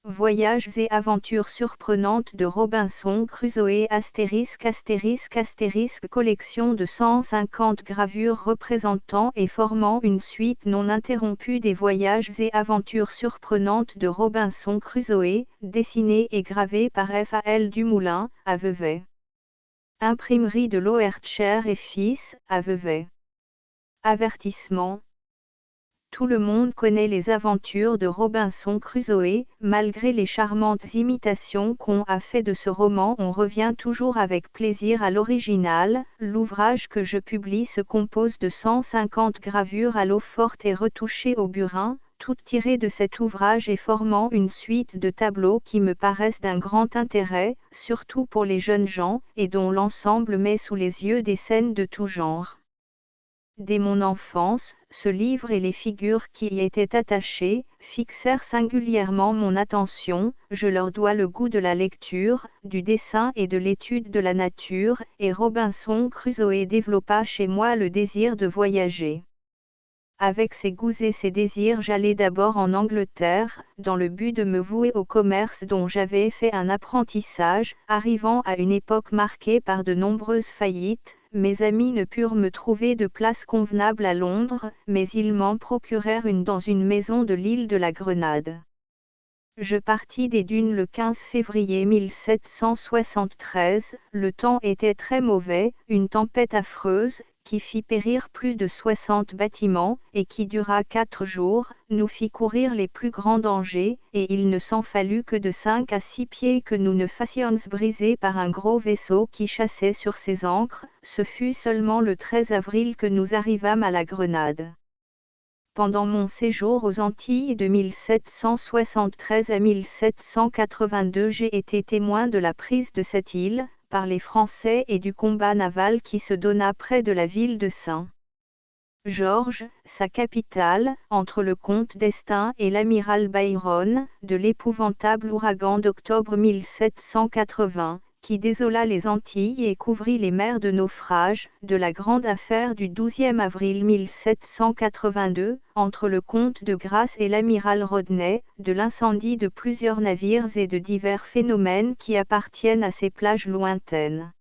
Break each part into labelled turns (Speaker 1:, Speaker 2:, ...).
Speaker 1: Voyages et aventures surprenantes de Robinson Crusoe *** collection de 150 gravures représentant et formant une suite non interrompue des voyages et aventures surprenantes de Robinson Crusoe, dessinées et gravées par F.A.L. Dumoulin, à Vevey. Imprimerie de Loertscher et Fils, à Vevey. Avertissement. Tout le monde connaît les aventures de Robinson Crusoe, malgré les charmantes imitations qu'on a fait de ce roman, on revient toujours avec plaisir à l'original. L'ouvrage que je publie se compose de 150 gravures à l'eau forte et retouchées au burin, toutes tirées de cet ouvrage et formant une suite de tableaux qui me paraissent d'un grand intérêt, surtout pour les jeunes gens, et dont l'ensemble met sous les yeux des scènes de tout genre. Dès mon enfance, ce livre et les figures qui y étaient attachées, fixèrent singulièrement mon attention. Je leur dois le goût de la lecture, du dessin et de l'étude de la nature, et Robinson Crusoe développa chez moi le désir de voyager. Avec ses goûts et ses désirs, j'allai d'abord en Angleterre, dans le but de me vouer au commerce dont j'avais fait un apprentissage. Arrivant à une époque marquée par de nombreuses faillites, mes amis ne purent me trouver de place convenable à Londres, mais ils m'en procurèrent une dans une maison de l'île de la Grenade. Je partis des Dunes le 15 février 1773, le temps était très mauvais, une tempête affreuse, qui fit périr plus de 60 bâtiments, et qui dura 4 jours, nous fit courir les plus grands dangers, et il ne s'en fallut que de 5 à 6 pieds que nous ne fassions briser par un gros vaisseau qui chassait sur ses ancres. Ce fut seulement le 13 avril que nous arrivâmes à la Grenade. Pendant mon séjour aux Antilles de 1773 à 1782, j'ai été témoin de la prise de cette île, par les Français et du combat naval qui se donna près de la ville de Saint-Georges, sa capitale, entre le comte d'Estaing et l'amiral Byron, de l'épouvantable ouragan d'octobre 1780, qui désola les Antilles et couvrit les mers de naufrages, de la grande affaire du 12e avril 1782, entre le comte de Grasse et l'amiral Rodney, de l'incendie de plusieurs navires et de divers phénomènes qui appartiennent à ces plages lointaines.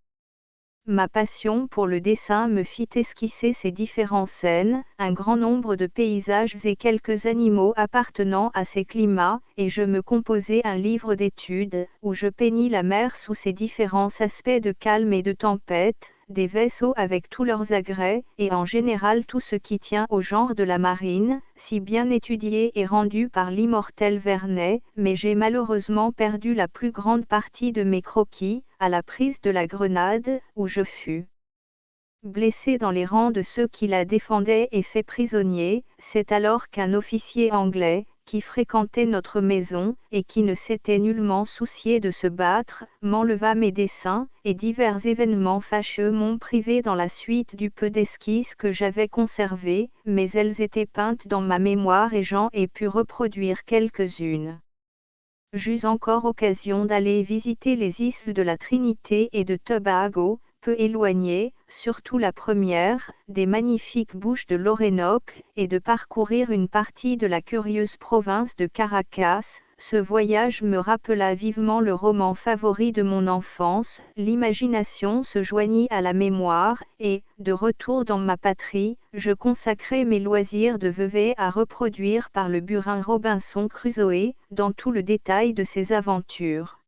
Speaker 1: Ma passion pour le dessin me fit esquisser ces différentes scènes, un grand nombre de paysages et quelques animaux appartenant à ces climats, et je me composai un livre d'études, où je peignis la mer sous ses différents aspects de calme et de tempête, des vaisseaux avec tous leurs agrès, et en général tout ce qui tient au genre de la marine, si bien étudié et rendu par l'immortel Vernet, mais j'ai malheureusement perdu la plus grande partie de mes croquis, à la prise de la Grenade, où je fus blessé dans les rangs de ceux qui la défendaient et fait prisonnier. C'est alors qu'un officier anglais, qui fréquentait notre maison, et qui ne s'était nullement soucié de se battre, m'enleva mes dessins, et divers événements fâcheux m'ont privé dans la suite du peu d'esquisses que j'avais conservées, mais elles étaient peintes dans ma mémoire et j'en ai pu reproduire quelques-unes. J'eus encore occasion d'aller visiter les îles de la Trinité et de Tobago, peu éloignées, surtout la première, des magnifiques bouches de l'Orénoque, et de parcourir une partie de la curieuse province de Caracas. Ce voyage me rappela vivement le roman favori de mon enfance, l'imagination se joignit à la mémoire, et, de retour dans ma patrie, je consacrai mes loisirs de Vevey à reproduire par le burin Robinson Crusoe, dans tout le détail de ses aventures.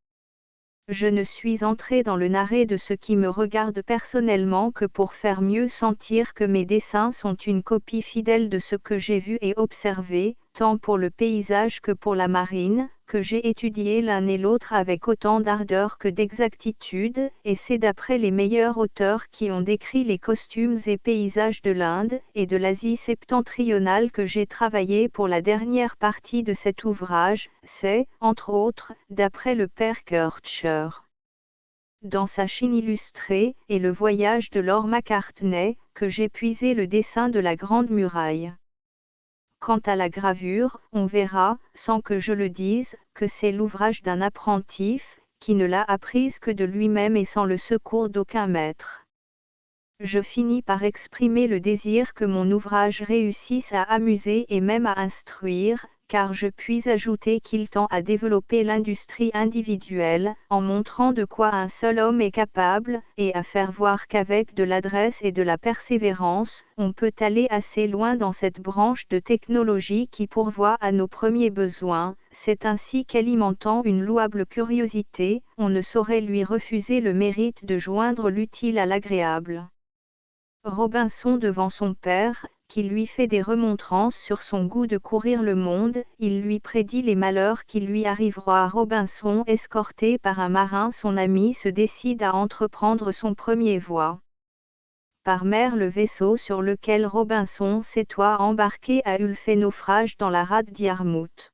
Speaker 1: Je ne suis entré dans le narré de ce qui me regarde personnellement que pour faire mieux sentir que mes dessins sont une copie fidèle de ce que j'ai vu et observé, tant pour le paysage que pour la marine, que j'ai étudié l'un et l'autre avec autant d'ardeur que d'exactitude, et c'est d'après les meilleurs auteurs qui ont décrit les costumes et paysages de l'Inde et de l'Asie septentrionale que j'ai travaillé pour la dernière partie de cet ouvrage. C'est, entre autres, d'après le père Kircher, dans sa Chine illustrée, et le voyage de Lord Macartney, que j'ai puisé le dessin de la Grande Muraille. Quant à la gravure, on verra, sans que je le dise, que c'est l'ouvrage d'un apprenti, qui ne l'a apprise que de lui-même et sans le secours d'aucun maître. Je finis par exprimer le désir que mon ouvrage réussisse à amuser et même à instruire, car je puis ajouter qu'il tend à développer l'industrie individuelle, en montrant de quoi un seul homme est capable, et à faire voir qu'avec de l'adresse et de la persévérance, on peut aller assez loin dans cette branche de technologie qui pourvoit à nos premiers besoins. C'est ainsi qu'alimentant une louable curiosité, on ne saurait lui refuser le mérite de joindre l'utile à l'agréable. Robinson devant son père, qui lui fait des remontrances sur son goût de courir le monde, il lui prédit les malheurs qui lui arriveront. Robinson, escorté par un marin son ami, se décide à entreprendre son premier voyage par mer. Le vaisseau sur lequel Robinson s'était embarqué a eu fait naufrage dans la rade d'Yarmouth.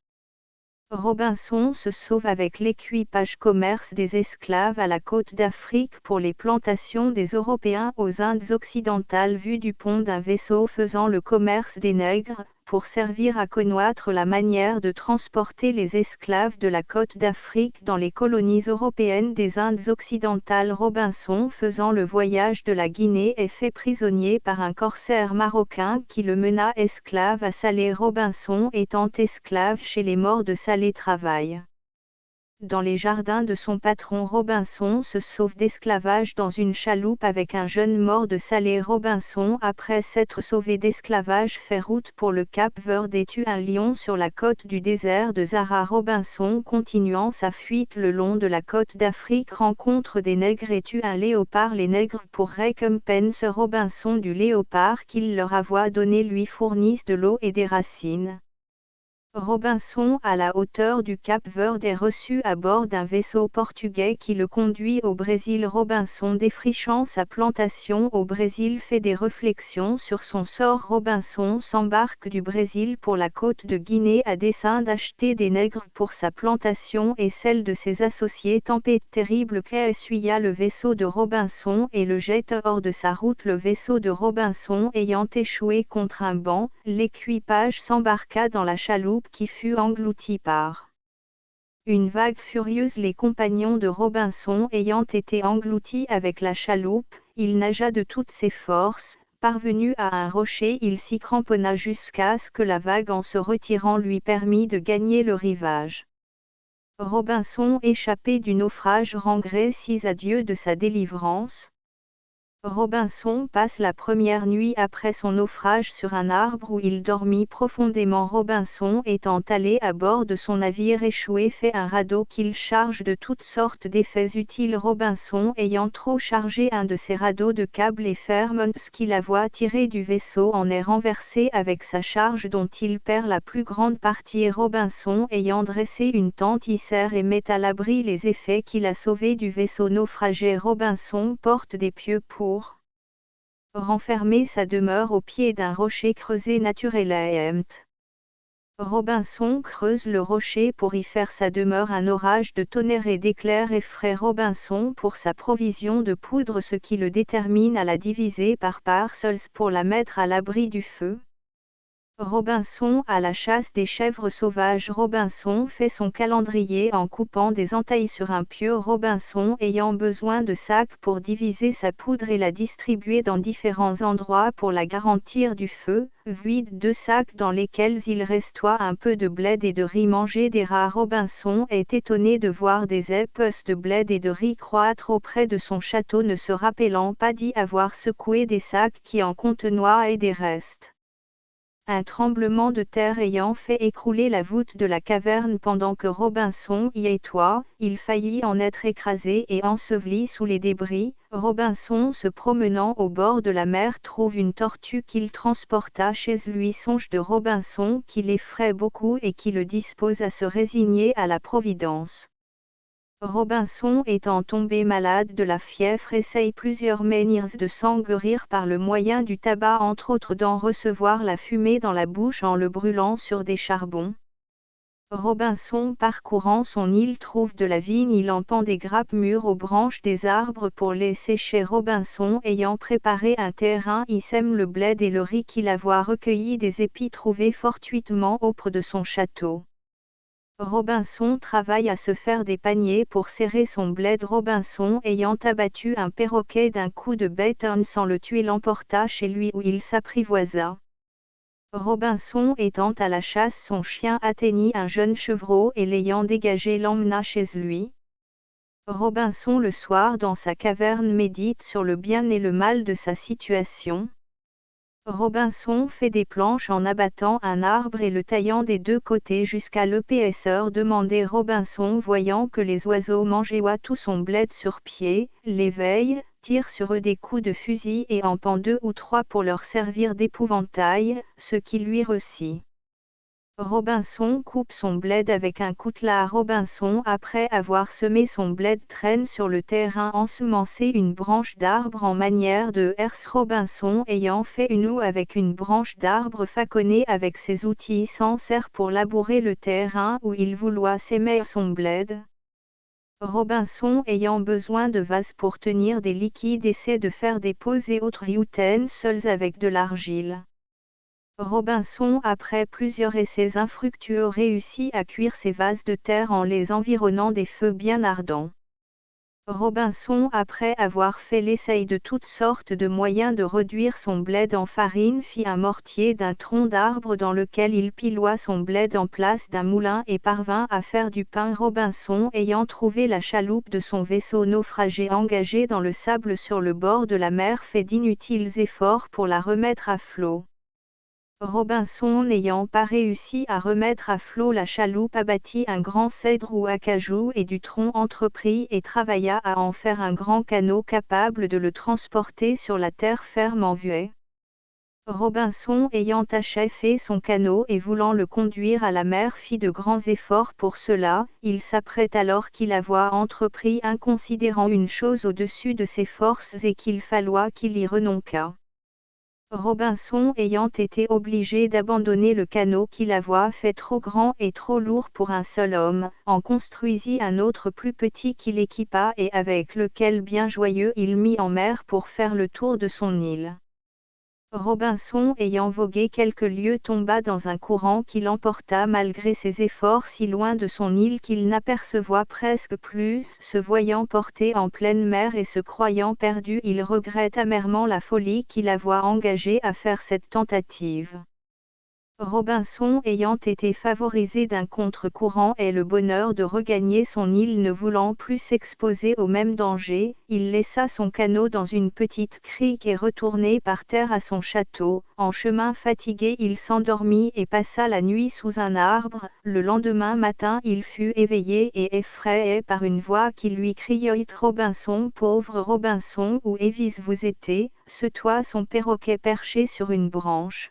Speaker 1: Robinson se sauve avec l'équipage commerce des esclaves à la côte d'Afrique pour les plantations des Européens aux Indes occidentales vu du pont d'un vaisseau faisant le commerce des nègres, pour servir à connaître la manière de transporter les esclaves de la côte d'Afrique dans les colonies européennes des Indes occidentales. Robinson, faisant le voyage de la Guinée, est fait prisonnier par un corsaire marocain qui le mena esclave à Salé. Robinson, étant esclave chez les morts de Salé, travaille dans les jardins de son patron. Robinson se sauve d'esclavage dans une chaloupe avec un jeune mort de Salé. Robinson, après s'être sauvé d'esclavage, fait route pour le Cap Verde et tue un lion sur la côte du désert de Zara. Robinson, continuant sa fuite le long de la côte d'Afrique, rencontre des nègres et tue un léopard. Les nègres, pour récompense Robinson du léopard qu'il leur avoit donné, lui fournissent de l'eau et des racines. Robinson, à la hauteur du Cap Verde, est reçu à bord d'un vaisseau portugais qui le conduit au Brésil. Robinson, défrichant sa plantation au Brésil, fait des réflexions sur son sort. Robinson s'embarque du Brésil pour la côte de Guinée à dessein d'acheter des nègres pour sa plantation et celle de ses associés. Tempête terrible qui essuya le vaisseau de Robinson et le jette hors de sa route. Le vaisseau de Robinson ayant échoué contre un banc, l'équipage s'embarqua dans la chaloupe qui fut engloutie par une vague furieuse. Les compagnons de Robinson ayant été engloutis avec la chaloupe, il nagea de toutes ses forces. Parvenu à un rocher, il s'y cramponna jusqu'à ce que la vague, en se retirant, lui permit de gagner le rivage. Robinson, échappé du naufrage, rend grâce à Dieu de sa délivrance. Robinson passe la première nuit après son naufrage sur un arbre où il dormit profondément. Robinson, étant allé à bord de son navire échoué, fait un radeau qu'il charge de toutes sortes d'effets utiles. Robinson, ayant trop chargé un de ses radeaux de câbles et fermes qu'il avoit tiré du vaisseau, en est renversé avec sa charge dont il perd la plus grande partie. Robinson, ayant dressé une tente, y sert et met à l'abri les effets qu'il a sauvés du vaisseau naufragé. Robinson porte des pieux pour renfermer sa demeure au pied d'un rocher creusé naturellement. Robinson creuse le rocher pour y faire sa demeure. Un orage de tonnerre et d'éclairs effraie Robinson pour sa provision de poudre, ce qui le détermine à la diviser par parcelles pour la mettre à l'abri du feu. Robinson à la chasse des chèvres sauvages. Robinson fait son calendrier en coupant des entailles sur un pieu. Robinson, ayant besoin de sacs pour diviser sa poudre et la distribuer dans différents endroits pour la garantir du feu, vide 2 sacs dans lesquels il restoit un peu de blé et de riz mangé des rats. Robinson est étonné de voir des épeces de blé et de riz croître auprès de son château, ne se rappelant pas d'y avoir secoué des sacs qui en contenaient et des restes. Un tremblement de terre ayant fait écrouler la voûte de la caverne pendant que Robinson y était, il faillit en être écrasé et enseveli sous les débris. Robinson, se promenant au bord de la mer, trouve une tortue qu'il transporta chez lui. Songe de Robinson qui l'effraie beaucoup et qui le dispose à se résigner à la providence. Robinson, étant tombé malade de la fièvre, essaye plusieurs manières de s'en guérir par le moyen du tabac, entre autres d'en recevoir la fumée dans la bouche en le brûlant sur des charbons. Robinson, parcourant son île, trouve de la vigne, il en pend des grappes mûres aux branches des arbres pour les sécher. Robinson, ayant préparé un terrain, y sème le blé et le riz qu'il avoit recueilli des épis trouvés fortuitement auprès de son château. Robinson travaille à se faire des paniers pour serrer son blé. Robinson, ayant abattu un perroquet d'un coup de bâton sans le tuer, l'emporta chez lui où il s'apprivoisa. Robinson étant à la chasse, son chien atteignit un jeune chevreau et l'ayant dégagé l'emmena chez lui. Robinson le soir dans sa caverne médite sur le bien et le mal de sa situation. Robinson fait des planches en abattant un arbre et le taillant des deux côtés jusqu'à l'épaisseur demandée. Robinson voyant que les oiseaux mangeaient tout son bled sur pied, l'éveille, tire sur eux des coups de fusil et en pend 2 ou 3 pour leur servir d'épouvantail, ce qui lui réussit. Robinson coupe son bled avec un coutelas. Robinson, après avoir semé son bled, traîne sur le terrain ensemencé une branche d'arbre en manière de herse. Robinson, ayant fait une houe avec une branche d'arbre faconnée avec ses outils, s'en sert pour labourer le terrain où il vouloit s'émer son bled. Robinson, ayant besoin de vases pour tenir des liquides, essaie de faire des pots et autres ustensiles avec de l'argile. Robinson, après plusieurs essais infructueux, réussit à cuire ses vases de terre en les environnant des feux bien ardents. Robinson, après avoir fait l'essai de toutes sortes de moyens de réduire son bled en farine, fit un mortier d'un tronc d'arbre dans lequel il piloua son bled en place d'un moulin et parvint à faire du pain. Robinson, ayant trouvé la chaloupe de son vaisseau naufragé engagée dans le sable sur le bord de la mer, fait d'inutiles efforts pour la remettre à flot. Robinson, n'ayant pas réussi à remettre à flot la chaloupe, abattit un grand cèdre ou acajou et du tronc, entreprit et travailla à en faire un grand canot capable de le transporter sur la terre ferme en vue. Robinson, ayant achevé son canot et voulant le conduire à la mer, fit de grands efforts pour cela. Il s'apprête alors qu'il avoit entrepris un considérant une chose au-dessus de ses forces et qu'il falloit qu'il y renonquât. Robinson, ayant été obligé d'abandonner le canot qu'il avoit fait trop grand et trop lourd pour un seul homme, en construisit un autre plus petit qu'il équipa et avec lequel bien joyeux il mit en mer pour faire le tour de son île. Robinson, ayant vogué quelques lieues, tomba dans un courant qui l'emporta malgré ses efforts si loin de son île qu'il n'apercevait presque plus. Se voyant porté en pleine mer et se croyant perdu, il regrette amèrement la folie qui l'avoit engagé à faire cette tentative. Robinson, ayant été favorisé d'un contre-courant et le bonheur de regagner son île, ne voulant plus s'exposer au même danger, il laissa son canot dans une petite crique et retourné par terre à son château. En chemin, fatigué, il s'endormit et passa la nuit sous un arbre. Le lendemain matin, il fut éveillé et effrayé par une voix qui lui criait: Robinson, pauvre Robinson, où avez-vous été? Ce toi son perroquet perché sur une branche.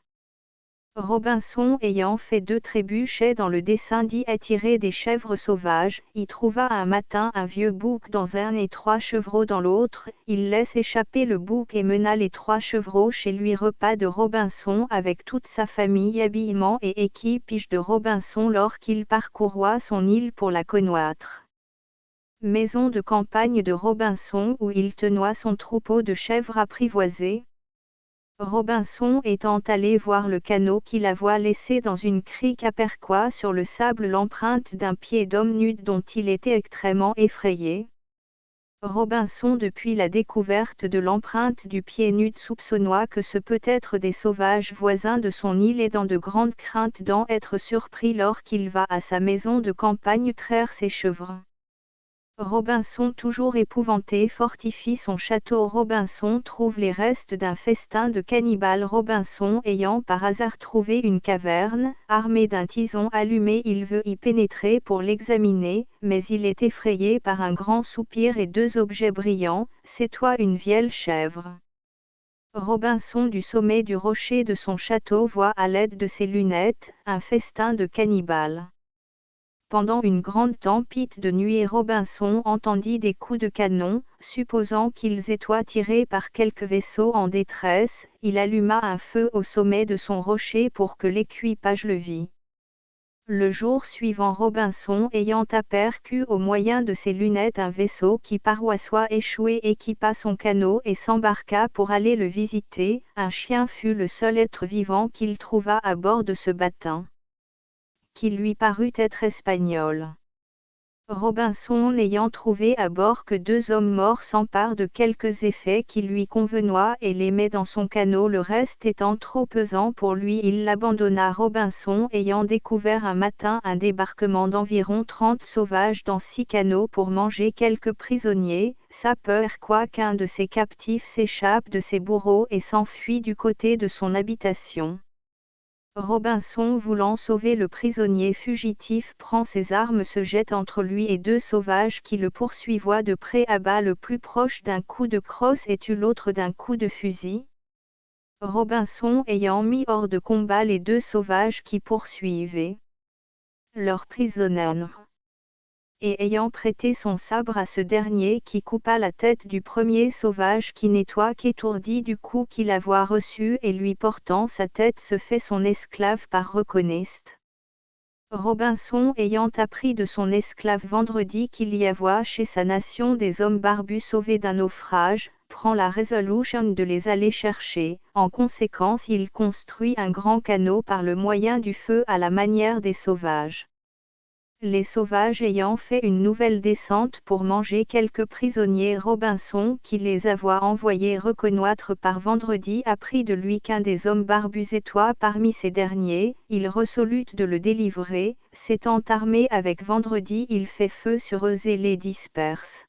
Speaker 1: Robinson, ayant fait 2 trébuchets dans le dessein d'y attirer des chèvres sauvages, y trouva un matin un vieux bouc dans un et 3 chevreaux dans l'autre. Il laisse échapper le bouc et mena les 3 chevreaux chez lui. Repas de Robinson avec toute sa famille, habillement et équipage de Robinson lors qu'il parcourut son île pour la connaître. Maison de campagne de Robinson où il tenait son troupeau de chèvres apprivoisées. Robinson étant allé voir le canot qu'il avoit laissé dans une crique, aperçut sur le sable l'empreinte d'un pied d'homme nu dont il était extrêmement effrayé. Robinson, depuis la découverte de l'empreinte du pied nu, soupçonna que ce peut être des sauvages voisins de son île et dans de grandes craintes d'en être surpris lors qu'il va à sa maison de campagne traire ses chèvres. Robinson, toujours épouvanté, fortifie son château. Robinson trouve les restes d'un festin de cannibales. Robinson, ayant par hasard trouvé une caverne, armé d'un tison allumé, il veut y pénétrer pour l'examiner, mais il est effrayé par un grand soupir et 2 objets brillants. C'est toi une vieille chèvre. Robinson, du sommet du rocher de son château, voit à l'aide de ses lunettes un festin de cannibales. Pendant une grande tempête de nuit, Robinson entendit des coups de canon. Supposant qu'ils étaient tirés par quelque vaisseau en détresse, il alluma un feu au sommet de son rocher pour que l'équipage le vît. Le jour suivant, Robinson, ayant aperçu au moyen de ses lunettes un vaisseau qui paroissait échoué, équipa son canot et s'embarqua pour aller le visiter. Un chien fut le seul être vivant qu'il trouva à bord de ce bâtiment, qui lui parut être espagnol. Robinson n'ayant trouvé à bord que 2 hommes morts s'empare de quelques effets qui lui convenaient et les met dans son canot, le reste étant trop pesant pour lui il l'abandonna. Robinson ayant découvert un matin un débarquement d'environ 30 sauvages dans 6 canots pour manger quelques prisonniers, sa peur qu'un de ses captifs s'échappe de ses bourreaux et s'enfuit du côté de son habitation. Robinson voulant sauver le prisonnier fugitif prend ses armes, se jette entre lui et 2 sauvages qui le poursuivaient de près, abat le plus proche d'un coup de crosse et tue l'autre d'un coup de fusil. Robinson ayant mis hors de combat les 2 sauvages qui poursuivaient leur prisonnier, et ayant prêté son sabre à ce dernier qui coupa la tête du premier sauvage qui n'était qu'étourdi du coup qu'il avait reçu et lui portant sa tête se fait son esclave par reconnaissance. Robinson ayant appris de son esclave Vendredi qu'il y avait chez sa nation des hommes barbus sauvés d'un naufrage, prend la résolution de les aller chercher. En conséquence il construit un grand canot par le moyen du feu à la manière des sauvages. Les sauvages ayant fait une nouvelle descente pour manger quelques prisonniers, Robinson qui les avait envoyés reconnaître par Vendredi apprit de lui qu'un des hommes barbus était parmi ces derniers, il résolut de le délivrer, s'étant armé avec Vendredi il fait feu sur eux et les disperse.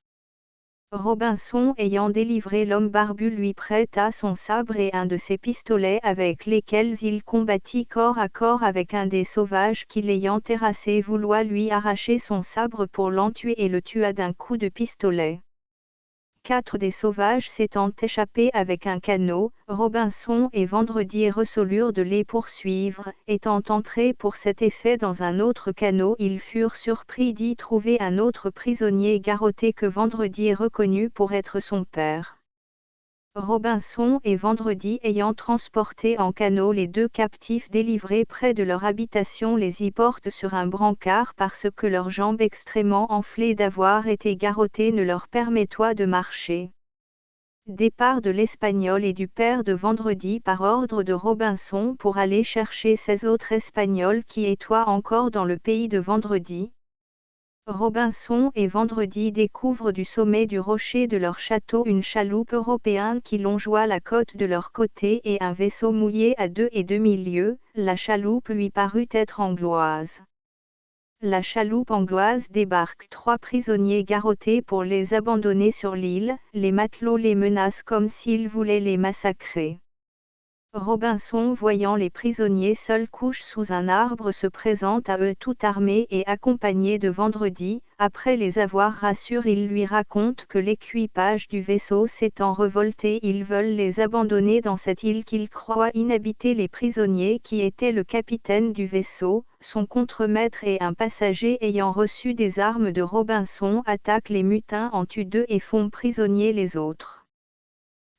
Speaker 1: Robinson ayant délivré l'homme barbu lui prêta son sabre et un de ses pistolets avec lesquels il combattit corps à corps avec un des sauvages qui l'ayant terrassé vouloit lui arracher son sabre pour l'en tuer et le tua d'un coup de pistolet. 4 des sauvages s'étant échappés avec un canot, Robinson et Vendredi résolurent de les poursuivre. Étant entrés pour cet effet dans un autre canot, ils furent surpris d'y trouver un autre prisonnier garrotté que Vendredi reconnut pour être son père. Robinson et Vendredi ayant transporté en canot les 2 captifs délivrés près de leur habitation les y portent sur un brancard parce que leurs jambes extrêmement enflées d'avoir été garrottées ne leur permettaient de marcher. Départ de l'Espagnol et du père de Vendredi par ordre de Robinson pour aller chercher 16 autres Espagnols qui étaient encore dans le pays de Vendredi. Robinson et Vendredi découvrent du sommet du rocher de leur château une chaloupe européenne qui longeoit la côte de leur côté et un vaisseau mouillé à 2,5 lieues, la chaloupe lui parut être angloise. La chaloupe angloise débarque 3 prisonniers garrottés pour les abandonner sur l'île, les matelots les menacent comme s'ils voulaient les massacrer. Robinson voyant les prisonniers seuls couchent sous un arbre se présente à eux tout armé et accompagné de Vendredi, après les avoir rassurés il lui raconte que l'équipage du vaisseau s'étant revolté ils veulent les abandonner dans cette île qu'ils croient inhabiter. Les prisonniers qui étaient le capitaine du vaisseau, son contremaître et un passager ayant reçu des armes de Robinson attaquent les mutins en tuent 2 et font prisonniers les autres.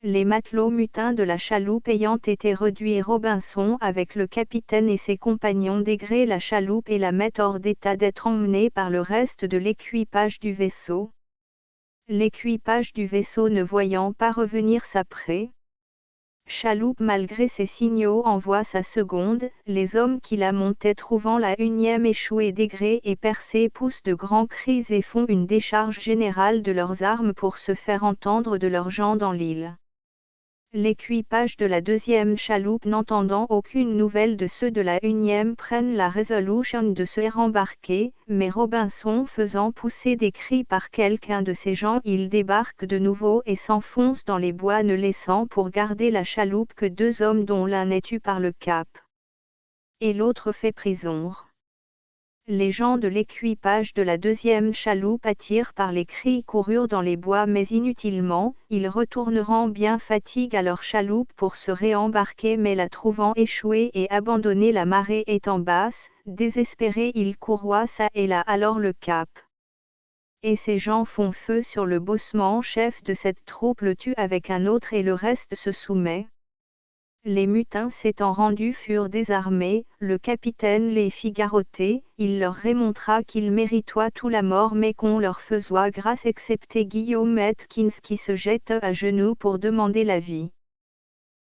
Speaker 1: Les matelots mutins de la chaloupe ayant été réduits, Robinson avec le capitaine et ses compagnons dégrée la chaloupe et la met hors d'état d'être emmenée par le reste de l'équipage du vaisseau. L'équipage du vaisseau ne voyant pas revenir sa pré chaloupe malgré ses signaux envoie sa seconde, les hommes qui la montaient trouvant la unième échouée dégrée et percée poussent de grands cris et font une décharge générale de leurs armes pour se faire entendre de leurs gens dans l'île. L'équipage de la 2e chaloupe n'entendant aucune nouvelle de ceux de la 1e prennent la résolution de se rembarquer, mais Robinson faisant pousser des cris par quelqu'un de ses gens il débarque de nouveau et s'enfonce dans les bois ne laissant pour garder la chaloupe que 2 hommes dont l'un est tué par le cap. Et l'autre fait prison. Les gens de l'équipage de la 2e chaloupe attirés par les cris coururent dans les bois mais inutilement, ils retourneront bien fatigués à leur chaloupe pour se réembarquer mais la trouvant échouée et abandonnée la marée étant basse, désespérés ils courroient çà et là alors le cap. Et ces gens font feu sur le bosseman chef de cette troupe le tue avec un autre et le reste se soumet. Les mutins s'étant rendus furent désarmés, le capitaine les fit garrotter, il leur remontra qu'ils méritoient tout la mort mais qu'on leur faisoit grâce excepté Guillaume Atkins qui se jette à genoux pour demander la vie.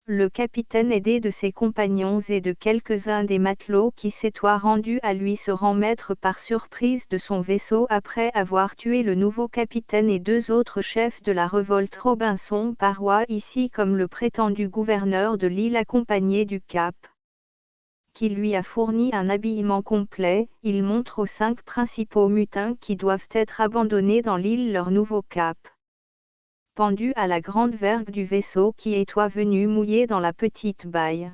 Speaker 1: Le capitaine aidé de ses compagnons et de quelques-uns des matelots qui s'étaient rendus à lui se rend maître par surprise de son vaisseau après avoir tué le nouveau capitaine et 2 autres chefs de la révolte. Robinson parois ici comme le prétendu gouverneur de l'île accompagné du Cap, qui lui a fourni un habillement complet. Il montre aux 5 principaux mutins qui doivent être abandonnés dans l'île leur nouveau cap, pendu à la grande vergue du vaisseau qui était venu mouiller dans la petite baille.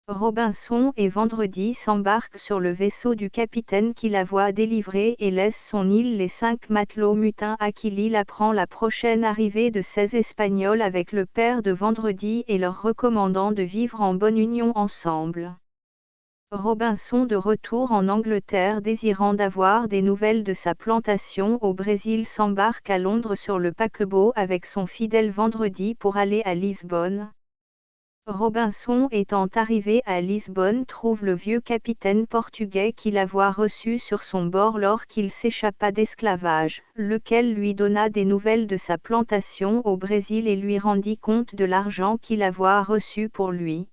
Speaker 1: Robinson et Vendredi s'embarquent sur le vaisseau du capitaine qui la voit délivrée et laisse son île les 5 matelots mutins à qui l'île apprend la prochaine arrivée de 16 Espagnols avec le père de Vendredi et leur recommandant de vivre en bonne union ensemble. Robinson de retour en Angleterre désirant d'avoir des nouvelles de sa plantation au Brésil s'embarque à Londres sur le paquebot avec son fidèle Vendredi pour aller à Lisbonne. Robinson étant arrivé à Lisbonne trouve le vieux capitaine portugais qui l'avoit reçu sur son bord lors qu'il s'échappa d'esclavage, lequel lui donna des nouvelles de sa plantation au Brésil et lui rendit compte de l'argent qu'il avoit reçu pour lui.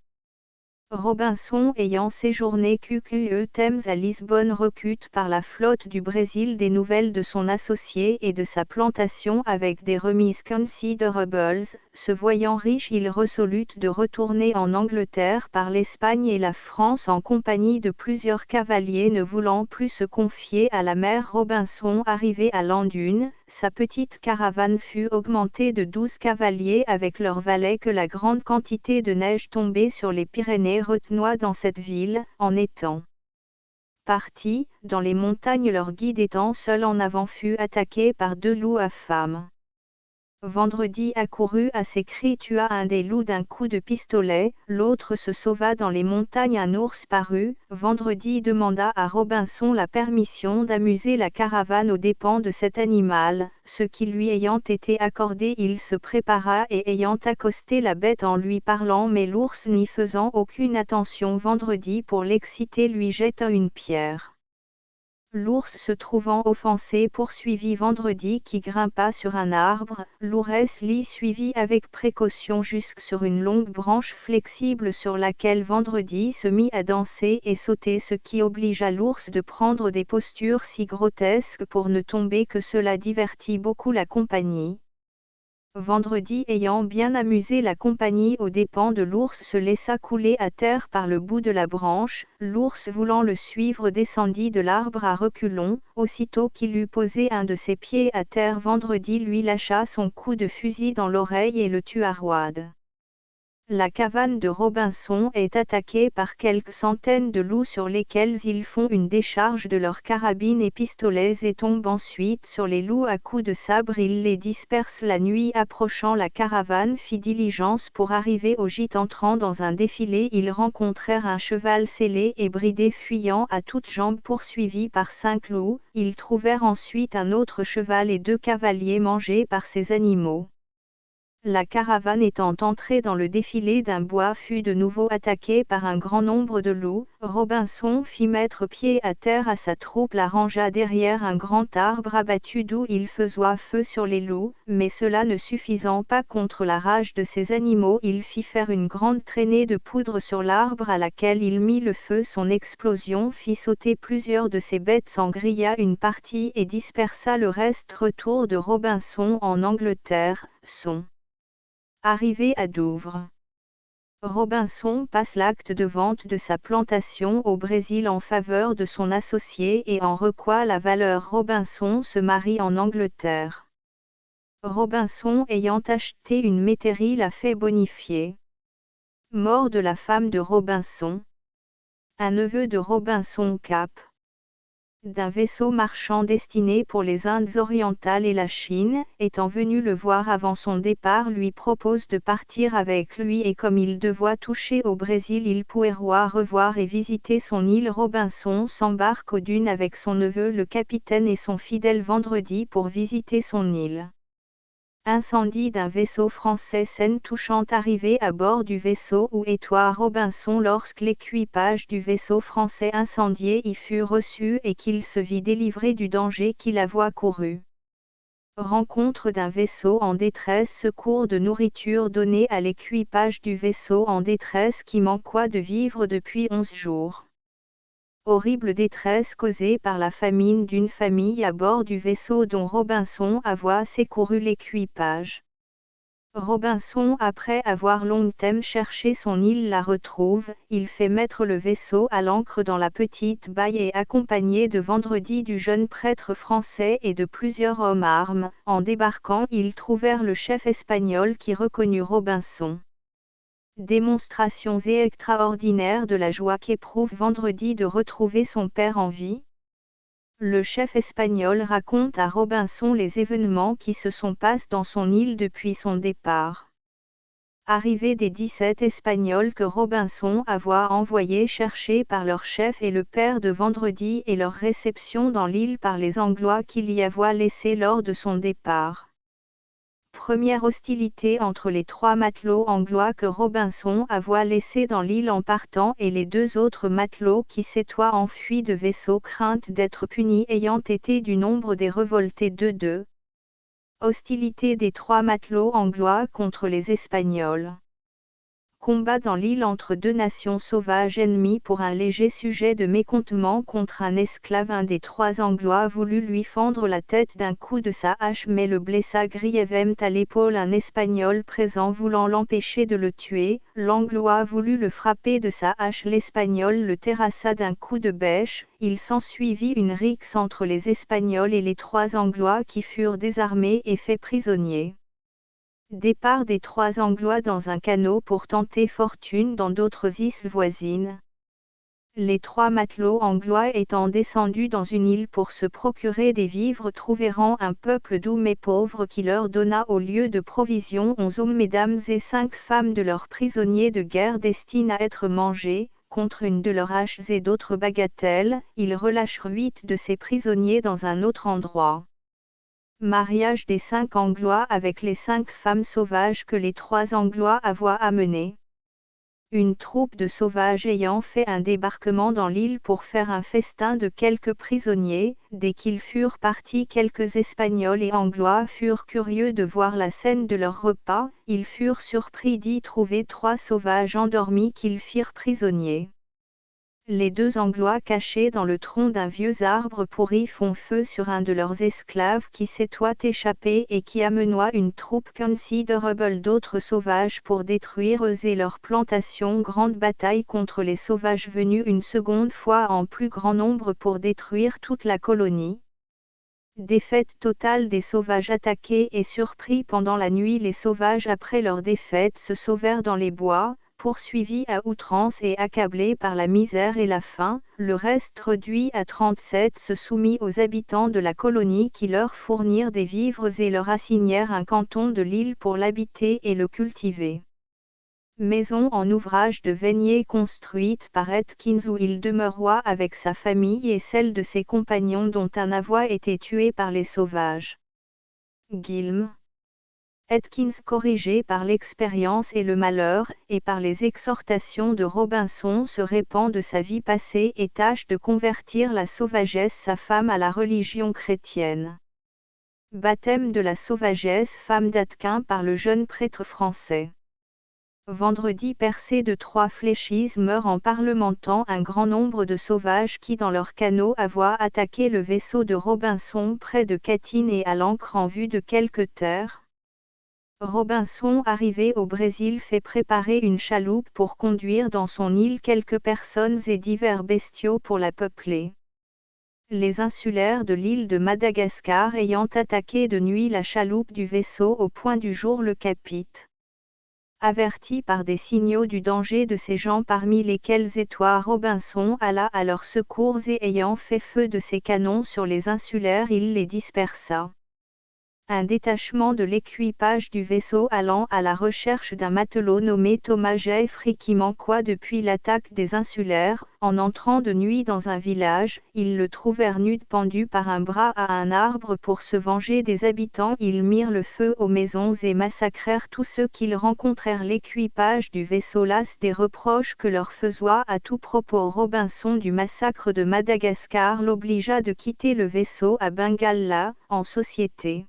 Speaker 1: Robinson ayant séjourné quelques temps à Lisbonne recute par la flotte du Brésil des nouvelles de son associé et de sa plantation avec des remises considerables. Se voyant riche, il résolut de retourner en Angleterre par l'Espagne et la France en compagnie de plusieurs cavaliers ne voulant plus se confier à la mer. Robinson arrivé à Landune, sa petite caravane fut augmentée de 12 cavaliers avec leurs valets que la grande quantité de neige tombée sur les Pyrénées retenoit dans cette ville, en étant partis, dans les montagnes leur guide étant seul en avant fut attaqué par 2 loups affamés. Vendredi accourut à ses cris tua un des loups d'un coup de pistolet, l'autre se sauva dans les montagnes, un ours parut. Vendredi demanda à Robinson la permission d'amuser la caravane aux dépens de cet animal, ce qui lui ayant été accordé il se prépara et ayant accosté la bête en lui parlant mais l'ours n'y faisant aucune attention Vendredi pour l'exciter lui jeta une pierre. L'ours se trouvant offensé poursuivit Vendredi qui grimpa sur un arbre, l'ours l'y suivit avec précaution jusque sur une longue branche flexible sur laquelle Vendredi se mit à danser et sauter ce qui obligea l'ours de prendre des postures si grotesques pour ne tomber que cela divertit beaucoup la compagnie. Vendredi ayant bien amusé la compagnie aux dépens de l'ours se laissa couler à terre par le bout de la branche, l'ours voulant le suivre descendit de l'arbre à reculons, aussitôt qu'il eut posé un de ses pieds à terre Vendredi lui lâcha son coup de fusil dans l'oreille et le tua roide. La cabane de Robinson est attaquée par quelques centaines de loups sur lesquels ils font une décharge de leurs carabines et pistolets et tombent ensuite sur les loups à coups de sabre. Ils les dispersent la nuit. Approchant la caravane fit diligence pour arriver au gîte. Entrant dans un défilé ils rencontrèrent un cheval sellé et bridé fuyant à toutes jambes poursuivi par 5 loups. Ils trouvèrent ensuite un autre cheval et 2 cavaliers mangés par ces animaux. La caravane étant entrée dans le défilé d'un bois fut de nouveau attaquée par un grand nombre de loups. Robinson fit mettre pied à terre à sa troupe, la rangea derrière un grand arbre abattu d'où il faisait feu sur les loups, mais cela ne suffisant pas contre la rage de ces animaux, il fit faire une grande traînée de poudre sur l'arbre à laquelle il mit le feu. Son explosion fit sauter plusieurs de ces bêtes, s'en grilla une partie et dispersa le reste. Retour de Robinson en Angleterre, son arrivé à Douvres. Robinson passe l'acte de vente de sa plantation au Brésil en faveur de son associé et en reçoit la valeur. Robinson se marie en Angleterre. Robinson ayant acheté une métairie l'a fait bonifier. Mort de la femme de Robinson. Un neveu de Robinson Cap. D'un vaisseau marchand destiné pour les Indes orientales et la Chine, étant venu le voir avant son départ lui propose de partir avec lui et comme il devait toucher au Brésil il pourrait revoir et visiter son île. Robinson s'embarque aux dunes avec son neveu le capitaine et son fidèle Vendredi pour visiter son île. Incendie d'un vaisseau français. Scène touchante arrivée à bord du vaisseau où était Robinson lorsque l'équipage du vaisseau français incendié y fut reçu et qu'il se vit délivré du danger qu'il avait couru. Rencontre d'un vaisseau en détresse. Secours de nourriture donné à l'équipage du vaisseau en détresse qui manqua de vivre depuis 11 jours. Horrible détresse causée par la famine d'une famille à bord du vaisseau dont Robinson avait secouru l'équipage. Robinson, après avoir longtemps cherché son île, la retrouve. Il fait mettre le vaisseau à l'ancre dans la petite baie et accompagné de Vendredi, du jeune prêtre français et de plusieurs hommes armes. En débarquant, ils trouvèrent le chef espagnol qui reconnut Robinson. Démonstrations extraordinaires de la joie qu'éprouve Vendredi de retrouver son père en vie. Le chef espagnol raconte à Robinson les événements qui se sont passés dans son île depuis son départ. Arrivée des 17 Espagnols que Robinson avait envoyés chercher par leur chef et le père de Vendredi et leur réception dans l'île par les Anglois qu'il y avait laissés lors de son départ. Première hostilité entre les 3 matelots anglois que Robinson avait laissés dans l'île en partant et les 2 autres matelots qui s'étaient enfuis de vaisseau crainte d'être punis ayant été du nombre des révoltés de 2. Hostilité des 3 matelots anglois contre les Espagnols. Combat dans l'île entre 2 nations sauvages ennemies pour un léger sujet de mécontentement contre un esclave. Un des 3 Anglois voulut lui fendre la tête d'un coup de sa hache mais le blessa grièvement à l'épaule. Un Espagnol présent voulant l'empêcher de le tuer, l'Anglois voulut le frapper de sa hache. L'Espagnol le terrassa d'un coup de bêche. Il s'ensuivit une rixe entre les Espagnols et les 3 Anglois qui furent désarmés et faits prisonniers. Départ des 3 Anglois dans un canot pour tenter fortune dans d'autres îles voisines. Les 3 matelots anglois étant descendus dans une île pour se procurer des vivres trouvèrent un peuple doux mais pauvre qui leur donna au lieu de provisions 11 hommes, mesdames et 5 femmes de leurs prisonniers de guerre destinés à être mangés, contre une de leurs haches et d'autres bagatelles. Ils relâchèrent 8 de ces prisonniers dans un autre endroit. Mariage des 5 Anglois avec les 5 femmes sauvages que les 3 Anglois avaient amenées. Une troupe de sauvages ayant fait un débarquement dans l'île pour faire un festin de quelques prisonniers, dès qu'ils furent partis, quelques Espagnols et Anglois furent curieux de voir la scène de leur repas. Ils furent surpris d'y trouver 3 sauvages endormis qu'ils firent prisonniers. Les 2 Anglois cachés dans le tronc d'un vieux arbre pourri font feu sur un de leurs esclaves qui s'était échappé et qui amena une troupe considerable d'autres sauvages pour détruire eux et leurs plantations. Grande bataille contre les sauvages venus une seconde fois en plus grand nombre pour détruire toute la colonie. Défaite totale des sauvages attaqués et surpris pendant la nuit. Les sauvages après leur défaite se sauvèrent dans les bois, poursuivis à outrance et accablés par la misère et la faim. Le reste réduit à 37 se soumit aux habitants de la colonie qui leur fournirent des vivres et leur assignèrent un canton de l'île pour l'habiter et le cultiver. Maison en ouvrage de Vénier construite par Atkins où il demeura avec sa famille et celle de ses compagnons dont un avait été tué par les sauvages. Gilm. Atkins, corrigé par l'expérience et le malheur, et par les exhortations de Robinson, se répand de sa vie passée et tâche de convertir la sauvagesse sa femme à la religion chrétienne. Baptême de la sauvagesse femme d'Atkin par le jeune prêtre français. Vendredi, percé de 3 fléchis, meurt en parlementant un grand nombre de sauvages qui dans leur canot avaient attaqué le vaisseau de Robinson près de Catine et à l'ancre en vue de quelques terres. Robinson, arrivé au Brésil, fait préparer une chaloupe pour conduire dans son île quelques personnes et divers bestiaux pour la peupler. Les insulaires de l'île de Madagascar ayant attaqué de nuit la chaloupe du vaisseau au point du jour, le capite, averti par des signaux du danger de ces gens parmi lesquels Étoile Robinson alla à leur secours et ayant fait feu de ses canons sur les insulaires, il les dispersa. Un détachement de l'équipage du vaisseau allant à la recherche d'un matelot nommé Thomas Jeffrey qui manqua depuis l'attaque des insulaires, en entrant de nuit dans un village, ils le trouvèrent nu pendu par un bras à un arbre. Pour se venger des habitants, ils mirent le feu aux maisons et massacrèrent tous ceux qu'ils rencontrèrent. L'équipage du vaisseau, las des reproches que leur faisait à tout propos Robinson du massacre de Madagascar, l'obligea de quitter le vaisseau à Bengala, en société.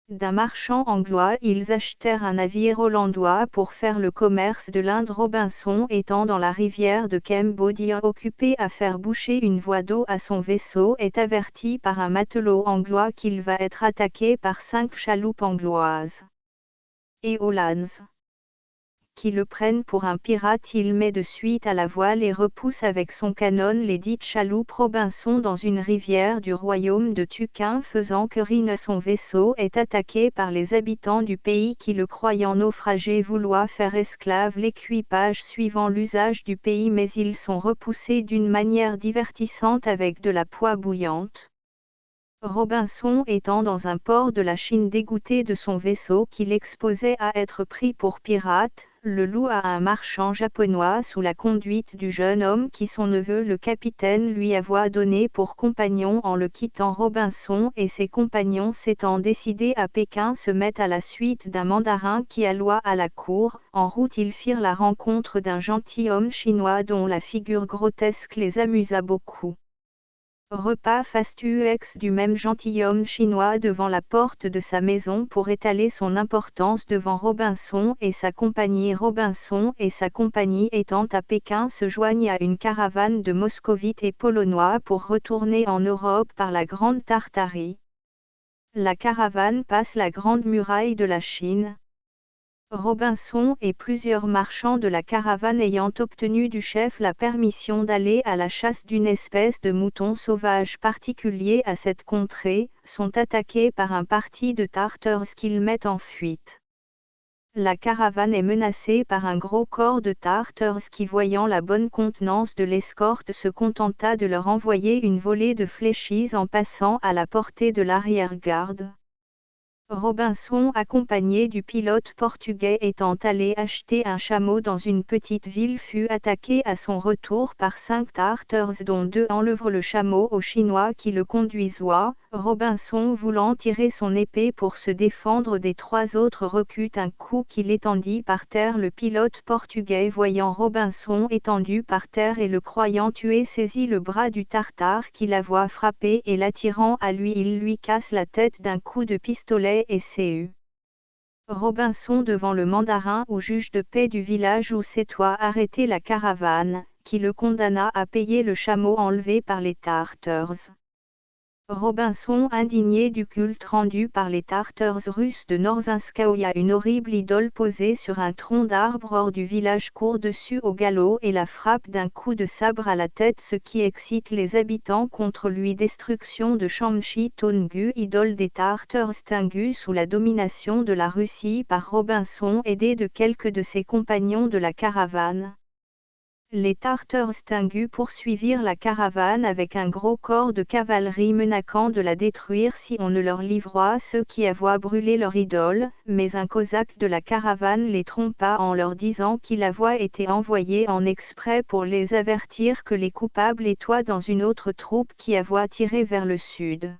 Speaker 1: d'un marchand anglois. Ils achetèrent un navire hollandois pour faire le commerce de l'Inde. Robinson étant dans la rivière de Cambodia occupé à faire boucher une voie d'eau à son vaisseau est averti par un matelot anglois qu'il va être attaqué par 5 chaloupes angloises et hollandaises qui le prennent pour un pirate. Il met de suite à la voile et repousse avec son canon les dites chaloupes. Robinson dans une rivière du royaume de Tuquin faisant que Rhine son vaisseau est attaqué par les habitants du pays qui le croyant naufragé vouloir faire esclave l'équipage suivant l'usage du pays, mais ils sont repoussés d'une manière divertissante avec de la poix bouillante. Robinson étant dans un port de la Chine dégoûté de son vaisseau qu'il exposait à être pris pour pirate, le loue à un marchand japonais sous la conduite du jeune homme qui son neveu le capitaine lui avait donné pour compagnon. En le quittant, Robinson et ses compagnons s'étant décidés à Pékin se mettent à la suite d'un mandarin qui alloit à la cour. En route ils firent la rencontre d'un gentilhomme chinois dont la figure grotesque les amusa beaucoup. Repas fastueux du même gentilhomme chinois devant la porte de sa maison pour étaler son importance devant Robinson et sa compagnie. Robinson et sa compagnie étant à Pékin se joignent à une caravane de moscovites et polonois pour retourner en Europe par la Grande Tartarie. La caravane passe la Grande Muraille de la Chine. Robinson et plusieurs marchands de la caravane ayant obtenu du chef la permission d'aller à la chasse d'une espèce de mouton sauvage particulier à cette contrée, sont attaqués par un parti de Tartars qu'ils mettent en fuite. La caravane est menacée par un gros corps de Tartars qui, voyant la bonne contenance de l'escorte, se contenta de leur envoyer une volée de fléchis en passant à la portée de l'arrière-garde. Robinson, accompagné du pilote portugais, étant allé acheter un chameau dans une petite ville, fut attaqué à son retour par 5 Tartars dont 2 enlèvent le chameau aux Chinois qui le conduisaient. Robinson, voulant tirer son épée pour se défendre des 3 autres, reçut un coup qui l'étendit par terre. Le pilote portugais, voyant Robinson étendu par terre et le croyant tué, saisit le bras du Tartare qui l'avait frappé et l'attirant à lui, il lui casse la tête d'un coup de pistolet et C.U. Robinson devant le mandarin ou juge de paix du village où s'était arrêtée la caravane, qui le condamna à payer le chameau enlevé par les Tartars. Robinson, indigné du culte rendu par les Tartars russes de Norzinskaïa, une horrible idole posée sur un tronc d'arbre hors du village, court dessus au galop et la frappe d'un coup de sabre à la tête, ce qui excite les habitants contre lui. Destruction de Shamshi Tongu, idole des Tartars Tengu sous la domination de la Russie par Robinson aidé de quelques de ses compagnons de la caravane. Les Tartars Tengu poursuivirent la caravane avec un gros corps de cavalerie menaçant de la détruire si on ne leur livra ceux qui avaient brûlé leur idole, mais un cosaque de la caravane les trompa en leur disant qu'il avait été envoyé en exprès pour les avertir que les coupables étaient dans une autre troupe qui avait tiré vers le sud.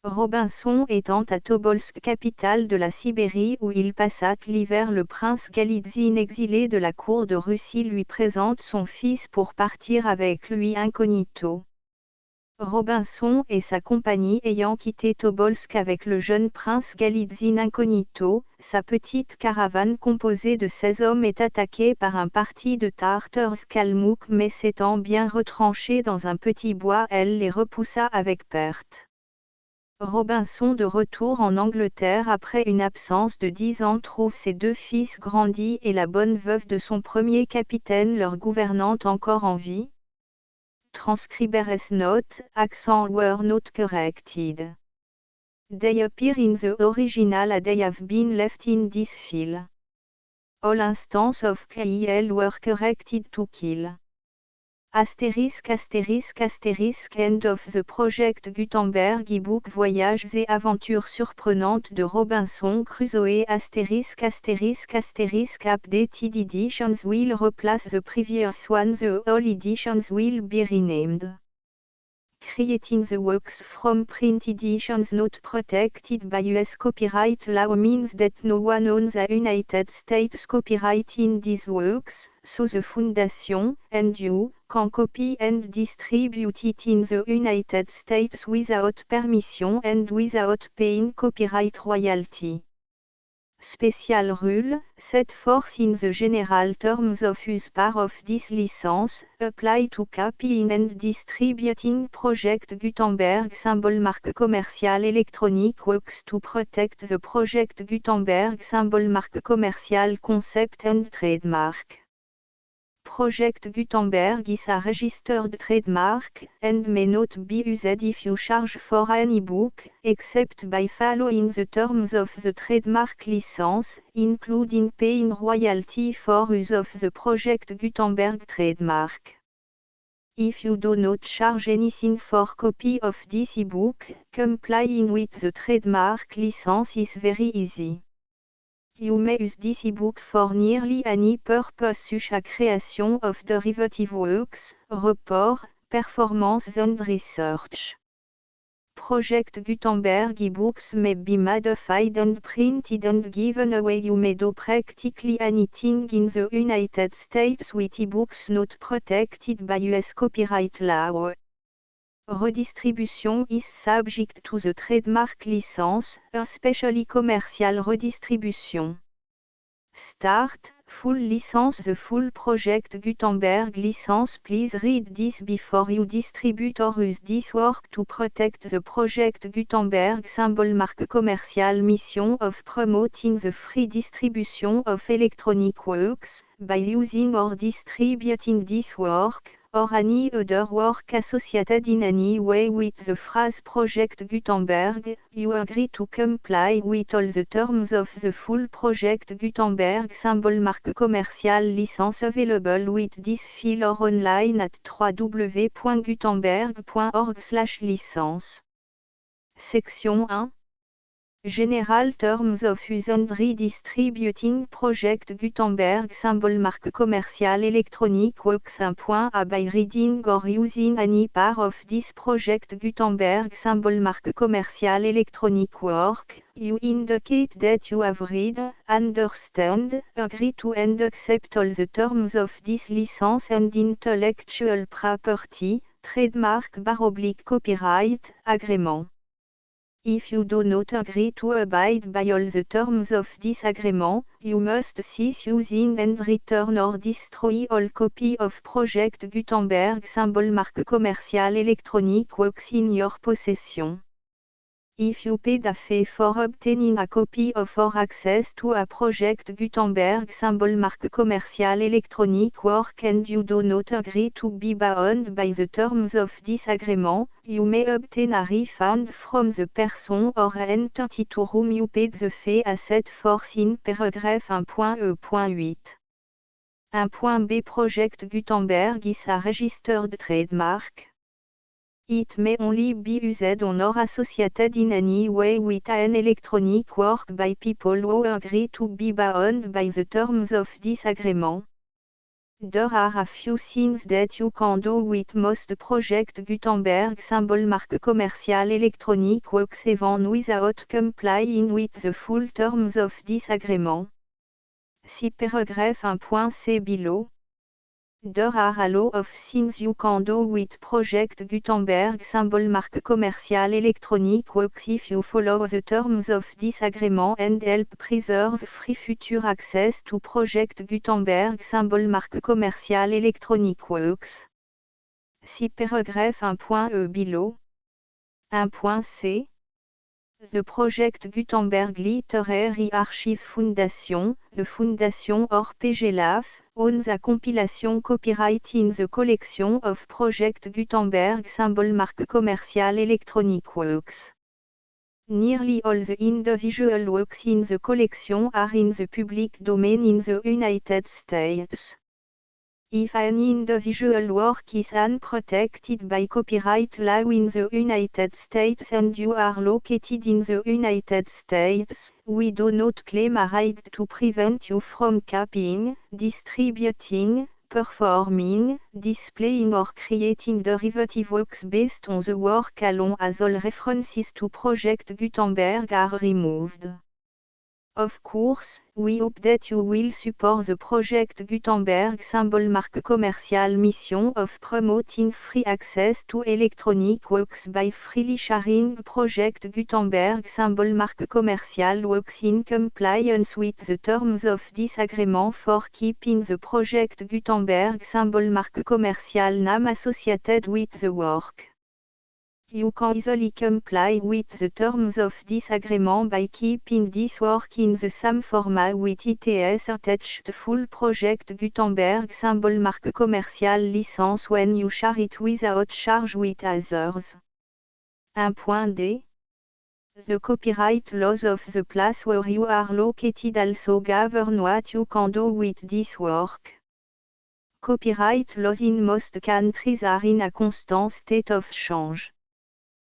Speaker 1: Robinson étant à Tobolsk, capitale de la Sibérie où il passa l'hiver, le prince Galitzine, exilé de la cour de Russie, lui présente son fils pour partir avec lui incognito. Robinson et sa compagnie ayant quitté Tobolsk avec le jeune prince Galitzine incognito, sa petite caravane composée de 16 hommes est attaquée par un parti de Tartars Kalmouks, mais s'étant bien retranchée dans un petit bois, elle les repoussa avec perte. Robinson, de retour en Angleterre après une absence de 10 ans, trouve ses 2 fils grandis et la bonne veuve de son premier capitaine, leur gouvernante, encore en vie. Transcriber's note, accent were not corrected. They appear in the original and they have been left in this file. All instances of KIL were corrected to kill. Astérisque astérisque astérisque End of the Project Gutenberg e-book Voyages et aventures surprenantes de Robinson Crusoe astérisque astérisque astérisque Updated editions will replace the previous ones. The all editions will be renamed. Creating the works from print editions not protected by US copyright law means that no one owns a United States copyright in these works. so the foundation, and you, can copy and distribute it in the United States without permission and without paying copyright royalty. Special rule, set forth in the general terms of use part of this license, apply to copying and distributing Project Gutenberg symbol marque commerciale electronic works to protect the Project Gutenberg symbol marque commerciale concept and trademark. Project Gutenberg is a registered trademark, and may not be used if you charge for an e-book, except by following the terms of the trademark license, including paying royalty for use of the Project Gutenberg trademark. If you do not charge anything for copy of this e-book, complying with the trademark license is very easy. You may use this ebook for nearly any purpose such as creation of derivative works, report, performance and research. Project Gutenberg ebooks may be modified and printed and given away. You may do practically anything in the United States with ebooks not protected by US copyright law. Redistribution is subject to the trademark license, especially commercial redistribution. Start, full license. The full Project Gutenberg license. Please read this before you distribute or use this work to protect the Project Gutenberg symbol marque commerciale mission of promoting the free distribution of electronic works, by using or distributing this work, or any other work associated in any way with the phrase Project Gutenberg. You agree to comply with all the terms of the full Project Gutenberg symbol marque commerciale license available with this file or online at www.gutenberg.org/licence. Section 1. General Terms of Use and Redistributing Project Gutenberg symbol marque commerciale electronic works. A by reading or using any part of this Project Gutenberg symbol marque commerciale electronic work, you indicate that you have read, understand, agree to and accept all the terms of this license and intellectual property, trademark/copyright, agreement. If you do not agree to abide by all the terms of this agreement, you must cease using and return or destroy all copy of Project Gutenberg symbol marque commerciale electronic works in your possession. If you paid a fee for obtaining a copy of or access to a Project Gutenberg symbol marque commerciale electronic work and you do not agree to be bound by the terms of this agreement, you may obtain a refund from the person or entity to whom you paid the fee as set forth in paragraph 1.e.8. 1.b Project Gutenberg is a registered trademark. It may only be used on or associated in any way with an electronic work by people who agree to be bound by the terms of this agreement. There are a few things that you can do with most Project Gutenberg symbol marque commerciale electronic works even without complying with the full terms of this agreement. See paragraph 1.c below. There are a lot of things you can do with Project Gutenberg symbol marque commerciale electronic works if you follow the terms of this agreement and help preserve free future access to Project Gutenberg symbol marque commerciale electronic works. See paragraph 1.e below. 1.c. The Project Gutenberg Literary Archive Foundation, the Foundation or PGLAF, owns a compilation copyright in the collection of Project Gutenberg symbol marque commerciale electronic works. Nearly all the individual works in the collection are in the public domain in the United States. If an individual work is unprotected by copyright law in the United States and you are located in the United States, we do not claim a right to prevent you from copying, distributing, performing, displaying or creating derivative works based on the work alone as all references to Project Gutenberg are removed. Of course, we hope that you will support the project Gutenberg symbol marque commercial mission of promoting free access to electronic works by freely sharing project Gutenberg symbol marque commercial works in compliance with the terms of this agreement for keeping the project Gutenberg symbol marque commercial name associated with the work. You can easily comply with the terms of this agreement by keeping this work in the same format with its attached full project Gutenberg symbol marque commercial license when you share it without charge with others. 1.d. The copyright laws of the place where you are located also govern what you can do with this work. Copyright laws in most countries are in a constant state of change.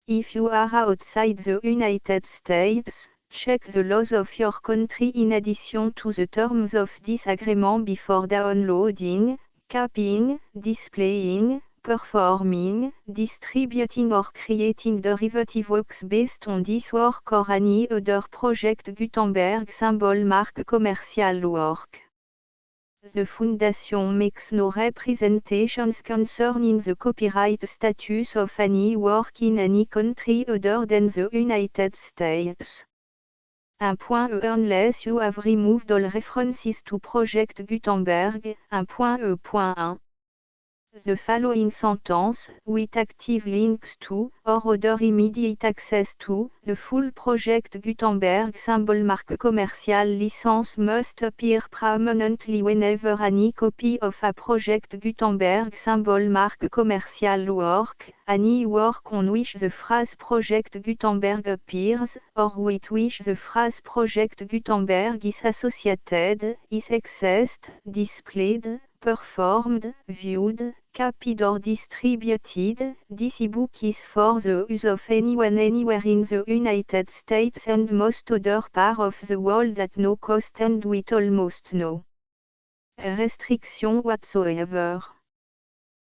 Speaker 1: If you are outside the United States, check the laws of your country in addition to the terms of this agreement before downloading, copying, displaying, performing, distributing or creating derivative works based on this work or any other project Gutenberg symbol marque commercial work. The Foundation makes no representations concerning the copyright status of any work in any country other than the United States. 1.e Unless you have removed all references to Project Gutenberg. 1.e.1 The following sentence, with active links to, or other immediate access to, the full Project Gutenberg symbol marque commercial license must appear prominently whenever any copy of a Project Gutenberg symbol marque commercial work, any work on which the phrase Project Gutenberg appears, or with which the phrase Project Gutenberg is associated, is accessed, displayed, performed, viewed, copied or distributed. This ebook is for the use of anyone anywhere in the United States and most other parts of the world at no cost and with almost no restriction whatsoever.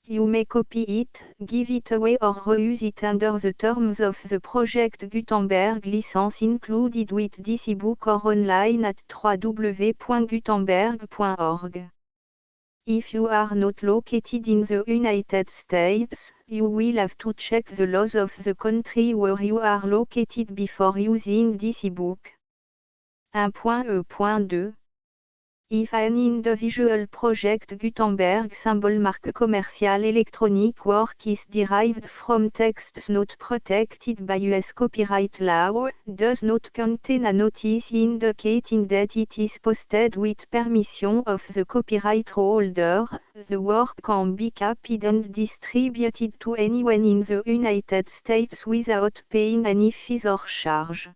Speaker 1: You may copy it, give it away or reuse it under the terms of the Project Gutenberg license included with this ebook or online at www.gutenberg.org. If you are not located in the United States, you will have to check the laws of the country where you are located before using this ebook. 1.e.2 If an individual project Gutenberg symbol marque commercial electronic work is derived from texts not protected by US copyright law, does not contain a notice indicating that it is posted with permission of the copyright holder, the work can be copied and distributed to anyone in the United States without paying any fees or charge.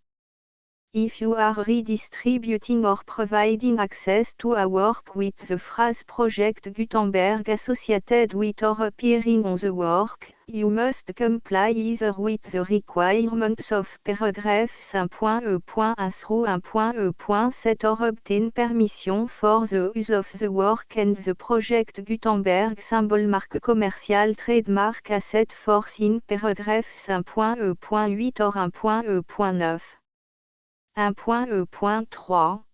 Speaker 1: If you are redistributing or providing access to a work with the phrase Project Gutenberg associated with or appearing on the work, you must comply either with the requirements of paragraphs 1.e.1 through 1.e.7 or obtain permission for the use of the work and the Project Gutenberg symbol marque commercial trademark as set forth in paragraphs 1.e.8 or 1.e.9. 1.e.3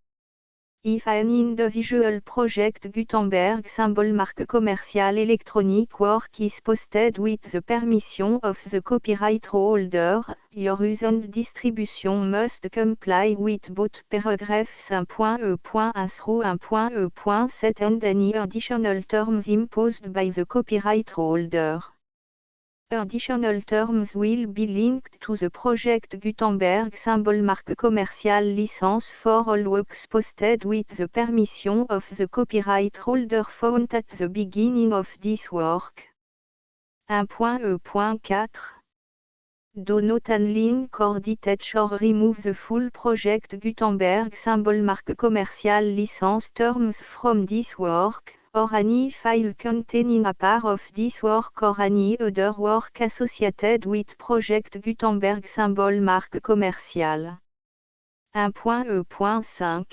Speaker 1: If an individual project Gutenberg symbol marque commercial electronic work is posted with the permission of the copyright holder, your use and distribution must comply with both paragraphs 1.e.1 through 1.e.7 and any additional terms imposed by the copyright holder. Additional terms will be linked to the Project Gutenberg symbol marque commercial license for all works posted with the permission of the copyright holder found at the beginning of this work. 1.e.4 Do not unlink or detach or remove the full Project Gutenberg symbol marque commercial license terms from this work, or any file containing a part of this work or any other work associated with Project Gutenberg symbol marque commercial. 1.e.5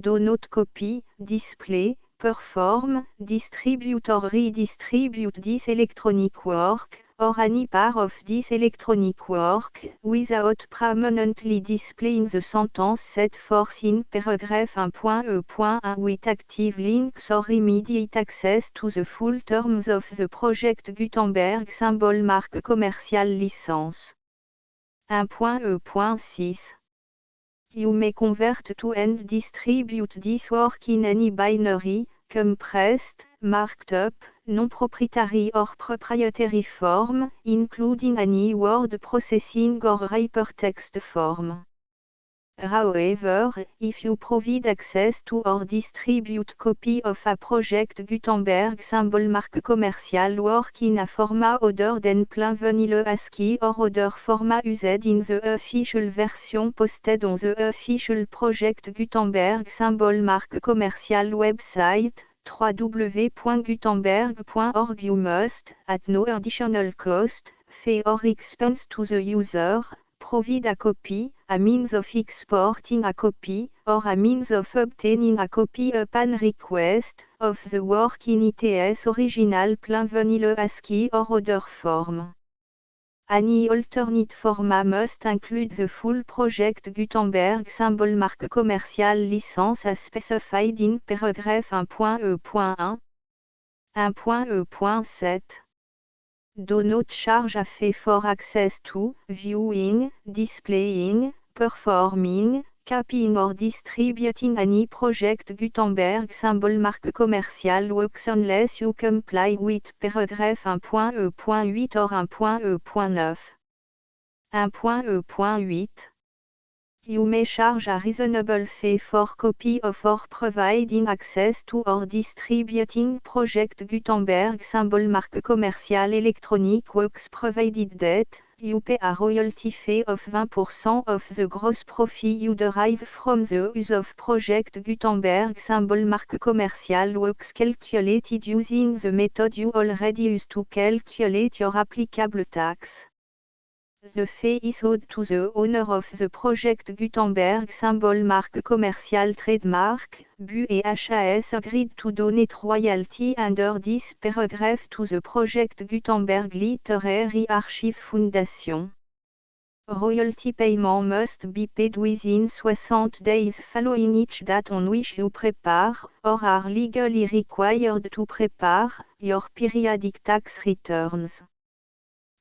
Speaker 1: Do not copy, display, perform, distribute or redistribute this electronic work, or any part of this electronic work, without permanently displaying the sentence set forth in paragraph 1.e.1 with active links or immediate access to the full terms of the project Gutenberg symbol marque commerciale licence. 1.e.6 You may convert to and distribute this work in any binary, compressed, marked up, non-proprietary or proprietary form, including any word processing or hypertext form. However, if you provide access to or distribute copy of a project Gutenberg symbol marque commercial work in a format other than plain vanilla ASCII or other format used in the official version posted on the official project Gutenberg symbol marque commercial website, www.gutenberg.org, you must, at no additional cost, fee or expense to the user, provide a copy, a means of exporting a copy, or a means of obtaining a copy upon request, of the work in its original plain vanilla ASCII or other form. Any alternate format must include the full project Gutenberg symbol marque commerciale licence as specified in paragraph 1.e.1. 1.e.7 Do not charge a fee for access to, viewing, displaying, performing, copying or distributing any project Gutenberg symbol marque commercial works unless you comply with paragraph 1.e.8 or 1.e.9. 1.e.8 You may charge a reasonable fee for copy of or providing access to or distributing project Gutenberg symbol marque commercial electronic works provided that you pay a royalty fee of 20% of the gross profit you derive from the use of project Gutenberg symbol marque commercial works calculated using the method you already use to calculate your applicable tax. The fee is owed to the owner of the project Gutenberg symbol marque commercial trademark, BU et HAS agreed to donate royalty under this paragraph to the project Gutenberg Literary Archive Foundation. Royalty payment must be paid within 60 days following each date on which you prepare, or are legally required to prepare, your periodic tax returns.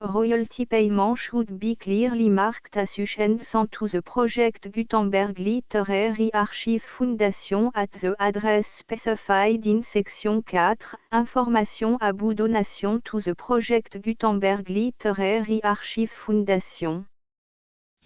Speaker 1: Royalty payment should be clearly marked association to the project Gutenberg Literary Archive Foundation at the address specified in section 4, Information about donation to the project Gutenberg Literary Archive Foundation.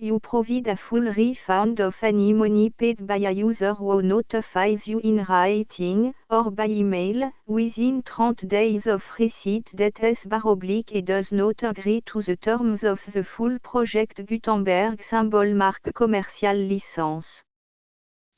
Speaker 1: You provide a full refund of any money paid by a user who notifies you in writing, or by email, within 30 days of receipt that /et does not agree to the terms of the full project Gutenberg symbol marque commercial licence.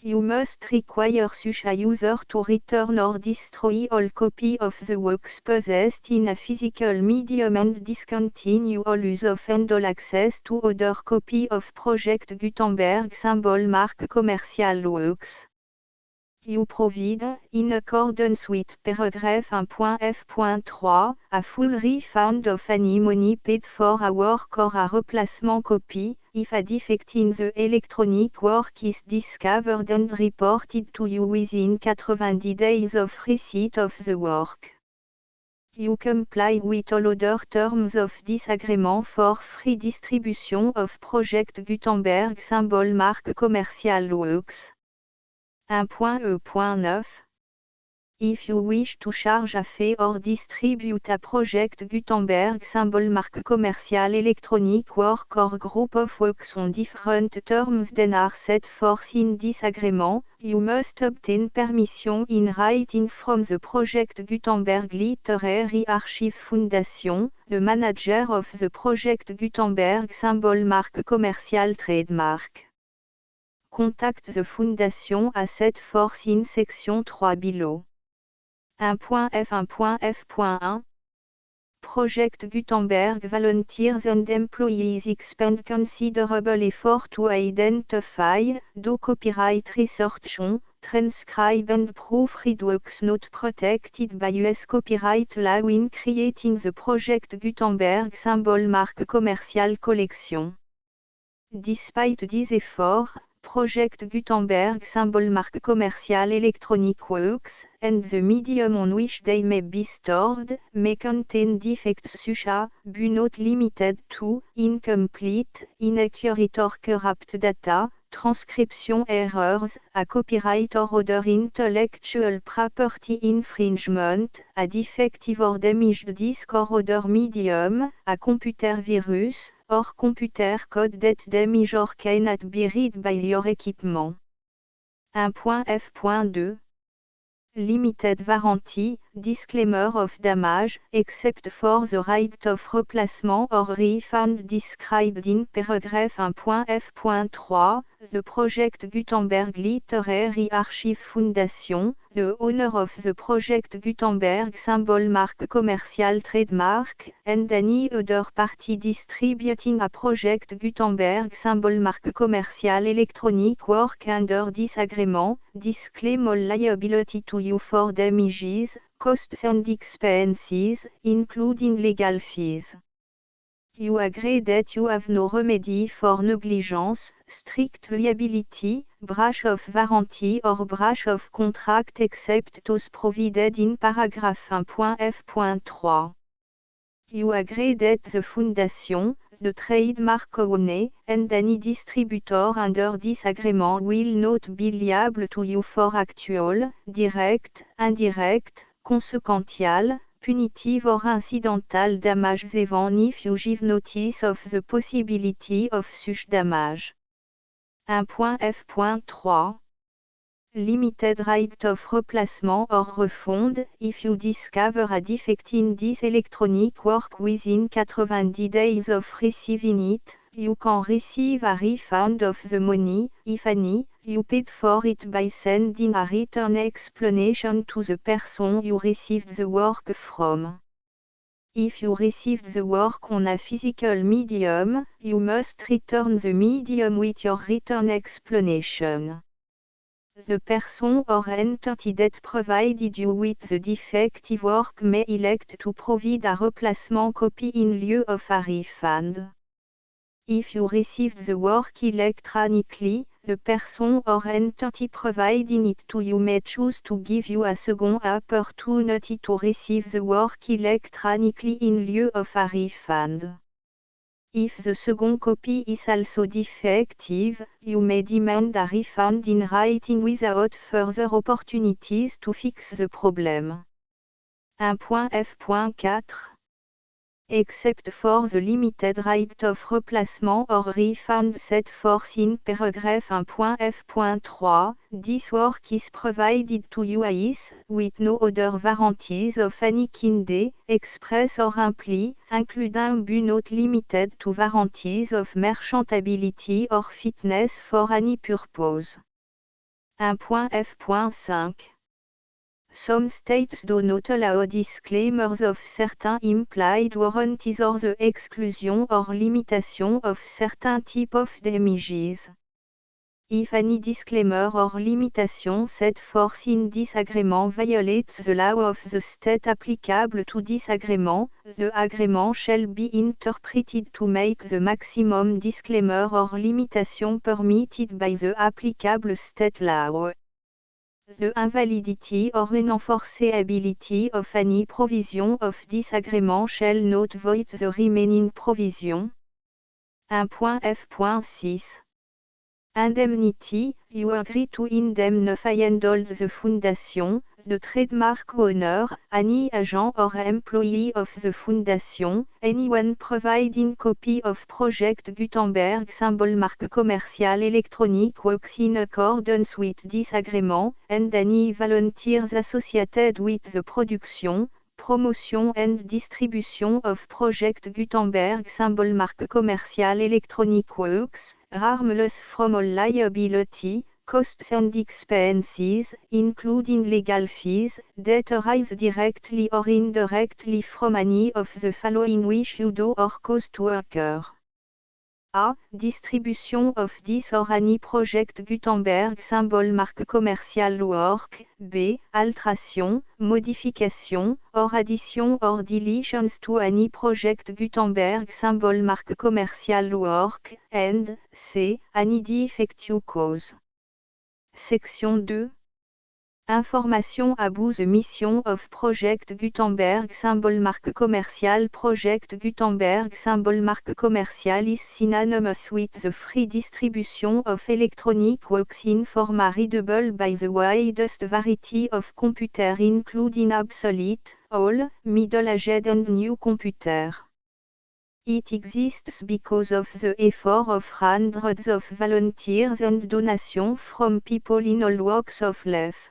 Speaker 1: You must require such a user to return or destroy all copy of the works possessed in a physical medium and discontinue all use of and all access to other copy of project Gutenberg symbol marque commercial works. You provide, in accordance with paragraph 1.f.3, a full refund of any money paid for a work or a replacement copy, if a defect in the electronic work is discovered and reported to you within 90 days of receipt of the work. You comply with all other terms of this agreement for free distribution of project Gutenberg symbol marque commercial works. 1.e.9 If you wish to charge a fee or distribute a project Gutenberg symbol marque commercial electronic work or group of works on different terms than are set forth in this agreement, you must obtain permission in writing from the project Gutenberg Literary Archive Foundation, the manager of the project Gutenberg symbol marque commercial trademark. Contact the Foundation as set forth in section 3 below. 1.f1.f.1 Project Gutenberg volunteers and employees expend considerable effort to identify, do copyright research on, transcribe and proofread works not protected by US copyright law in creating the Project Gutenberg symbol marque commercial collection. Despite these efforts, Project Gutenberg symbol marque commercial electronic works, and the medium on which they may be stored, may contain defects such as, but not limited to, incomplete, inaccurate or corrupt data, transcription errors, a copyright or other intellectual property infringement, a defective or damaged disk or other medium, a computer virus, or computer code that damage or cannot be read by your equipment. 1.f.2 Limited warranty, disclaimer of damage, except for the right of replacement or refund described in paragraph 1.f.3, the Project Gutenberg Literary Archive Foundation, the owner of the Project Gutenberg symbol marque commercial trademark, and any other party distributing a Project Gutenberg symbol marque commercial electronic work under this agreement, disclaim all liability to you for damages, costs and expenses, including legal fees. You agree that you have no remedy for negligence, strict liability, breach of warranty or breach of contract except those provided in paragraph 1.f.3. You agree that the Foundation, the trademark owner, and any distributor under this agreement will not be liable to you for actual, direct, indirect, consequential, punitive or incidental damages even if you give notice of the possibility of such damage. 1.f.3 Limited right of replacement or refund, if you discover a defect in this electronic work within 90 days of receiving it, you can receive a refund of the money, if any, you paid for it by sending a written explanation to the person you received the work from. If you received the work on a physical medium, you must return the medium with your written explanation. The person or entity that provided you with the defective work may elect to provide a replacement copy in lieu of a refund. If you received the work electronically, the person or entity providing it to you may choose to give you a second opportunity to receive the work electronically in lieu of a refund. If the second copy is also defective, you may demand a refund in writing without further opportunities to fix the problem. 1.f.4 Except for the limited right of replacement or refund set forth in paragraph 1.f.3, this work is provided to you as, with no other warranties of any kind, express or imply, including but not limited to warranties of merchantability or fitness for any purpose. 1.f.5 Some states do not allow disclaimers of certain implied warranties or the exclusion or limitation of certain type of damages. If any disclaimer or limitation set forth in this agreement violates the law of the state applicable to this agreement, the agreement shall be interpreted to make the maximum disclaimer or limitation permitted by the applicable state law. The invalidity or unenforceability of any provision of this agreement shall not void the remaining provision. 1.f.6 Indemnity, you agree to indemnify and hold the Foundation, the trademark owner, any agent or employee of the Foundation, anyone providing copy of Project Gutenberg symbol marque commercial electronic works in accordance with this agreement, and any volunteers associated with the production, promotion and distribution of Project Gutenberg symbol marque commercial electronic works, harmless from all liability, costs and expenses, including legal fees, that arise directly or indirectly from any of the following which you do or cause to occur. A. Distribution of this or any project Gutenberg symbol marque commerciale work. B. Alteration, modification, or addition or deletions to any project Gutenberg symbol marque commerciale work. And C. Any defective cause. Section 2. Information about the mission of Project Gutenberg symbol marque commerciale. Project Gutenberg symbol marque commerciale is synonymous with the free distribution of electronic works in format readable by the widest variety of computer including obsolete, all, middle-aged and new computer. It exists because of the effort of hundreds of volunteers and donations from people in all walks of life.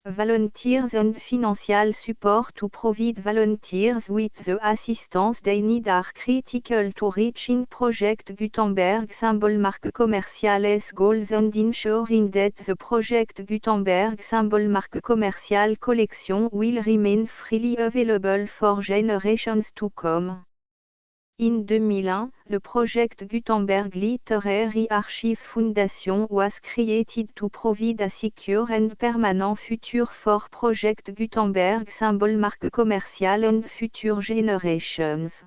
Speaker 1: Volunteers and financial support to provide volunteers with the assistance they need are critical to reaching Project Gutenberg symbol marque commerciale's goals and ensuring that the Project Gutenberg symbol marque commerciale collection will remain freely available for generations to come. In 2001, the Project Gutenberg Literary Archive Foundation was created to provide a secure and permanent future for Project Gutenberg symbol marque commerciale and future generations.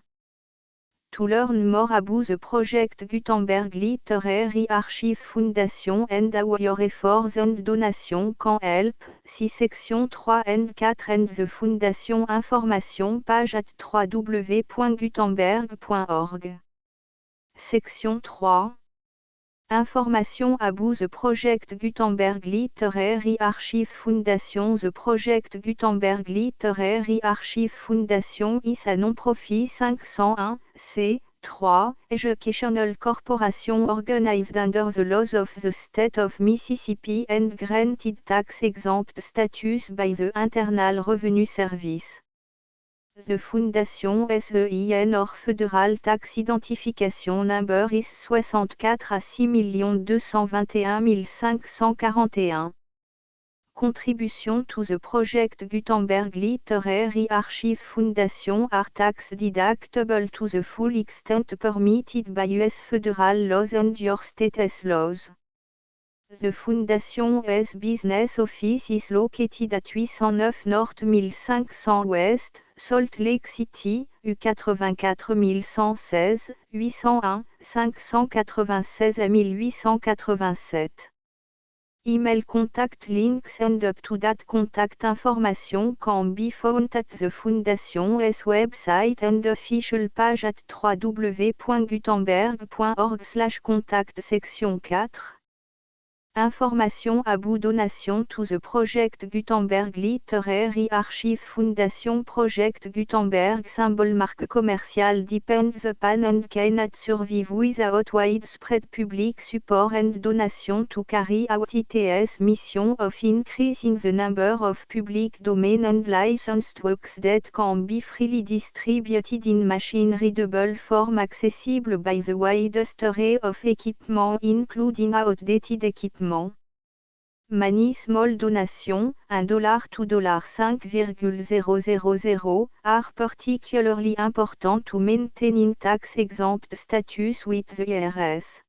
Speaker 1: To learn more about the Project Gutenberg Literary Archive Foundation and how your efforts and donations can help, see section 3 and 4 and the Foundation information page at www.gutenberg.org. Section 3. Information about the Project Gutenberg Literary Archive Foundation. The Project Gutenberg Literary Archive Foundation is a non-profit 501, c3, educational corporation organized under the laws of the state of Mississippi and granted tax-exempt status by the Internal Revenue Service. The Foundation SEIN or Federal Tax Identification Number is 64 à 6 221 541. Contribution to the Project Gutenberg Literary Archive Foundation are tax deductible to the full extent permitted by U.S. federal laws and your state's laws. The Foundation's business office is located at 809 North 1500 West, Salt Lake City, U84 116, 801, 596 à 1887. Email contact links and up-to-date contact information can be found at the Foundation's website and official page at www.gutenberg.org/contact. Section 4. Information about donation to the Project Gutenberg Literary Archive Foundation. Project Gutenberg symbol marque commerciale depends upon and cannot survive without widespread public support and donation to carry out its mission of increasing the number of public domain and licensed works that can be freely distributed in machine-readable form accessible by the widest array of equipment including outdated equipment. Many small donations, $1 to $5,000, are particularly important to maintaining tax-exempt status with the IRS.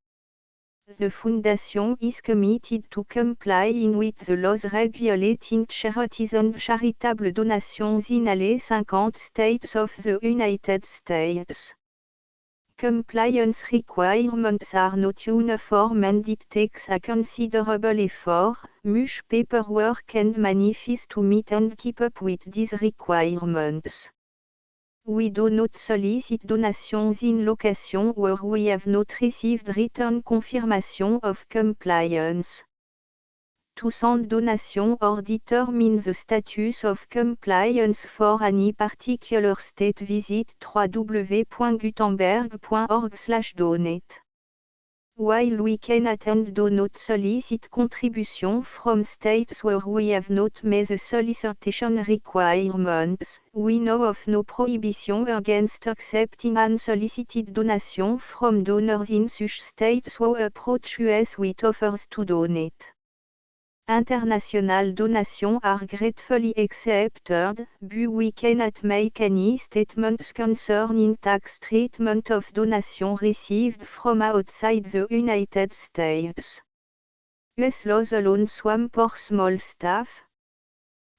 Speaker 1: The Foundation is committed to complying with the laws regulating charities and charitable donations in all 50 states of the United States. Compliance requirements are not uniform and it takes a considerable effort, much paperwork and money fees to meet and keep up with these requirements. We do not solicit donations in locations where we have not received written confirmation of compliance. To send donation or determine the status of compliance for any particular state, visit www.gutenberg.org/donate. While we cannot and do not solicit contribution from states where we have not met the solicitation requirements, we know of no prohibition against accepting unsolicited donation from donors in such states who approach us with offers to donate. International donations are gratefully accepted, but we cannot make any statements concerning tax treatment of donation received from outside the United States. US laws alone swamp for small staff.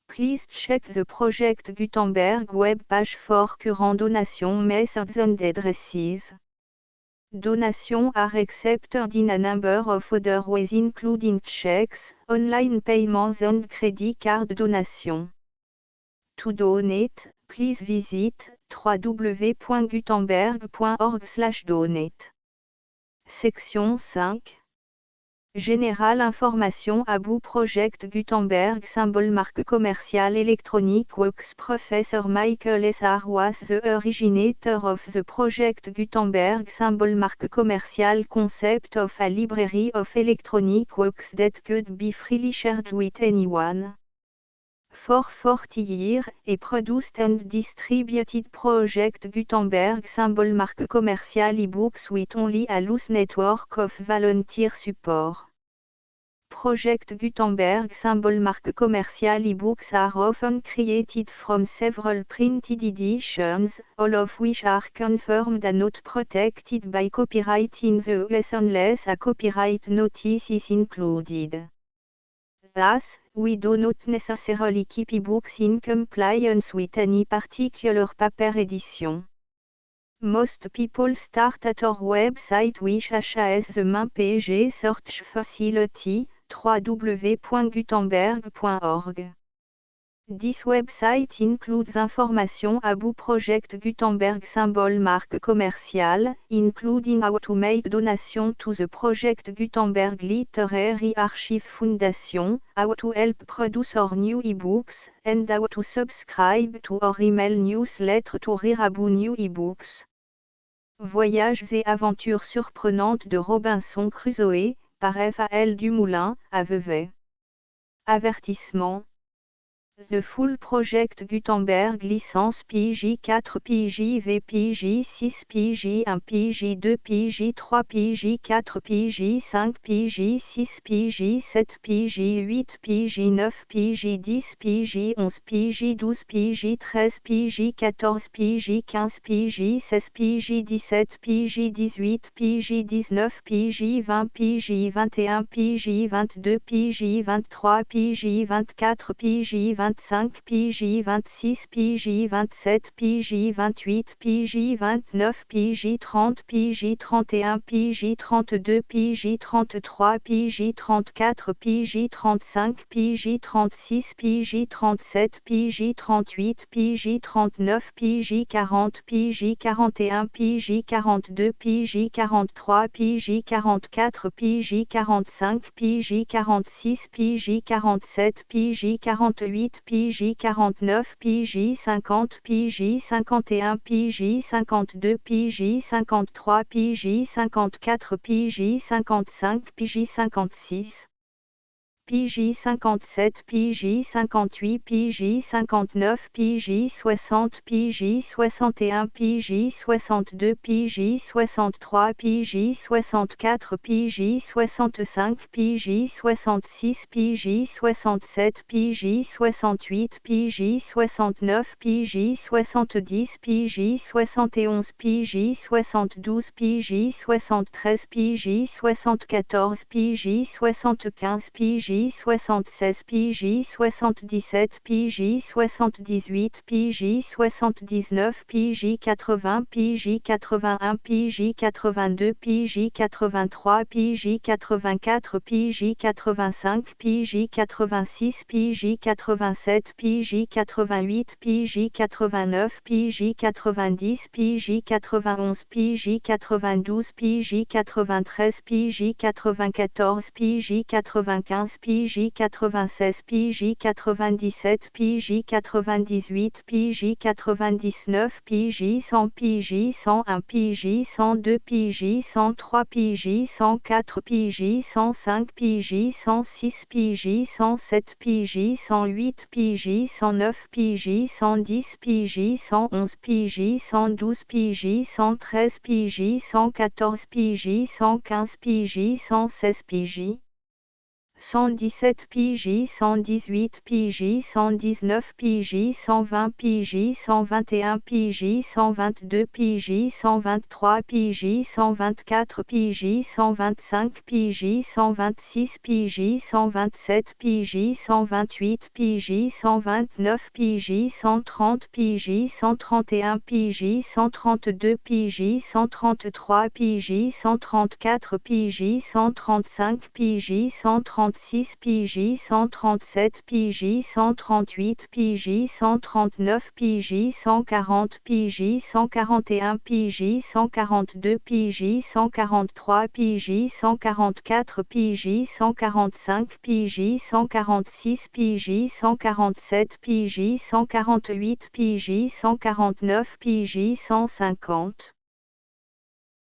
Speaker 1: Please check the Project Gutenberg web page for current donation methods and addresses. Donations are accepted in a number of other ways including checks, online payments and credit card donations. To donate, please visit www.gutenberg.org/donate. Section 5. Général information about Project Gutenberg symbol marque commerciale Electronic Works. Professor Michael S.R. was the originator of the Project Gutenberg symbol marque commerciale concept of a library of electronic works that could be freely shared with anyone. For 40 years, he produced and distributed Project Gutenberg symbol marque commerciale e-books with only a loose network of volunteer support. Project Gutenberg symbol marque commerciale e-books are often created from several printed editions, all of which are confirmed and not protected by copyright in the US unless a copyright notice is included. Thus, we do not necessarily keep ebooks in compliance with any particular paper edition. Most people start at our website which has the main page search facility, www.gutenberg.org. This website includes information about Project Gutenberg symbol marque commerciale, including how to make donation to the Project Gutenberg Literary Archive Foundation, how to help produce our new ebooks, and how to subscribe to our email newsletter to read about new ebooks. Voyages et aventures surprenantes de Robinson Crusoe, par F.A.L. Dumoulin, à Vevey. Avertissement. The full Project Gutenberg licence PJ 4 PJ V PJ 6 PJ 1 PJ 2 PJ 3 PJ 4 PJ 5 PJ 6 PJ 7 PJ 8 PJ 9 PJ 10 PJ 11 PJ 12 PJ 13 PJ 14 PJ 15 PJ 16 PJ 17 PJ 18 PJ 19 PJ 20 PJ 21 PJ 22 PJ 23 PJ 24 PJ 25 PJ 26 PJ 27 PJ 28 PJ 29 PJ 30 PJ 31 PJ 32 PJ 33 PJ 34 PJ 35 PJ 36 PJ 37 PJ 38 PJ 39 PJ 40 PJ 41 PJ 42 PJ 43 PJ 44 PJ 45 PJ 46 PJ 47 PJ 48 PJ 49 PJ 50 PJ 51 PJ 52 PJ 53 PJ 54 PJ 55 PJ 56 PJ 57 PJ 58 PJ 59 PJ 60 PJ 61 PJ 62 PJ 63 PJ 64 PJ 65 PJ 66 PJ 67 PJ 68 PJ 69 PJ 70 PJ 71 PJ 72 PJ 73 PJ 74 PJ 75 PJ 76 PJ 77 PJ 78 PJ 79 PJ 80 PJ 81 PJ 82 PJ 83 PJ 84 PJ 85 PJ 86 PJ 87 PJ 88 PJ 89 PJ 90 PJ 91 PJ 92 PJ 93 PJ 94 PJ 95 PJ 96 PJ 97 PJ 98 PJ 99 PJ 100 PJ 101 PJ 102 PJ 103 PJ 104 PJ 105 PJ 106 PJ 107 PJ 108 PJ 109 PJ 110 PJ 111 PJ 112 PJ 113 PJ 114 PJ 115 PJ 116 PJ 117 pj, 118 pj, 119 pj, 120 pj, 121 pj, 122 pj, 123 pj, 124 pj, 125 pj, 126 pj, 127 pj, 128 pj, 129 pj, 130 pj, 131 pj, 132 pj, 133 pj, 134 pj, 135 pj, 136 pj, 137 pj, 138 pj, 139 pj, 140 pj, 141 pj, 142 pj, 143 pj, 144 pj, 145 pj, 146 pj, 147 pj, 148 pj, 149 pj, 150.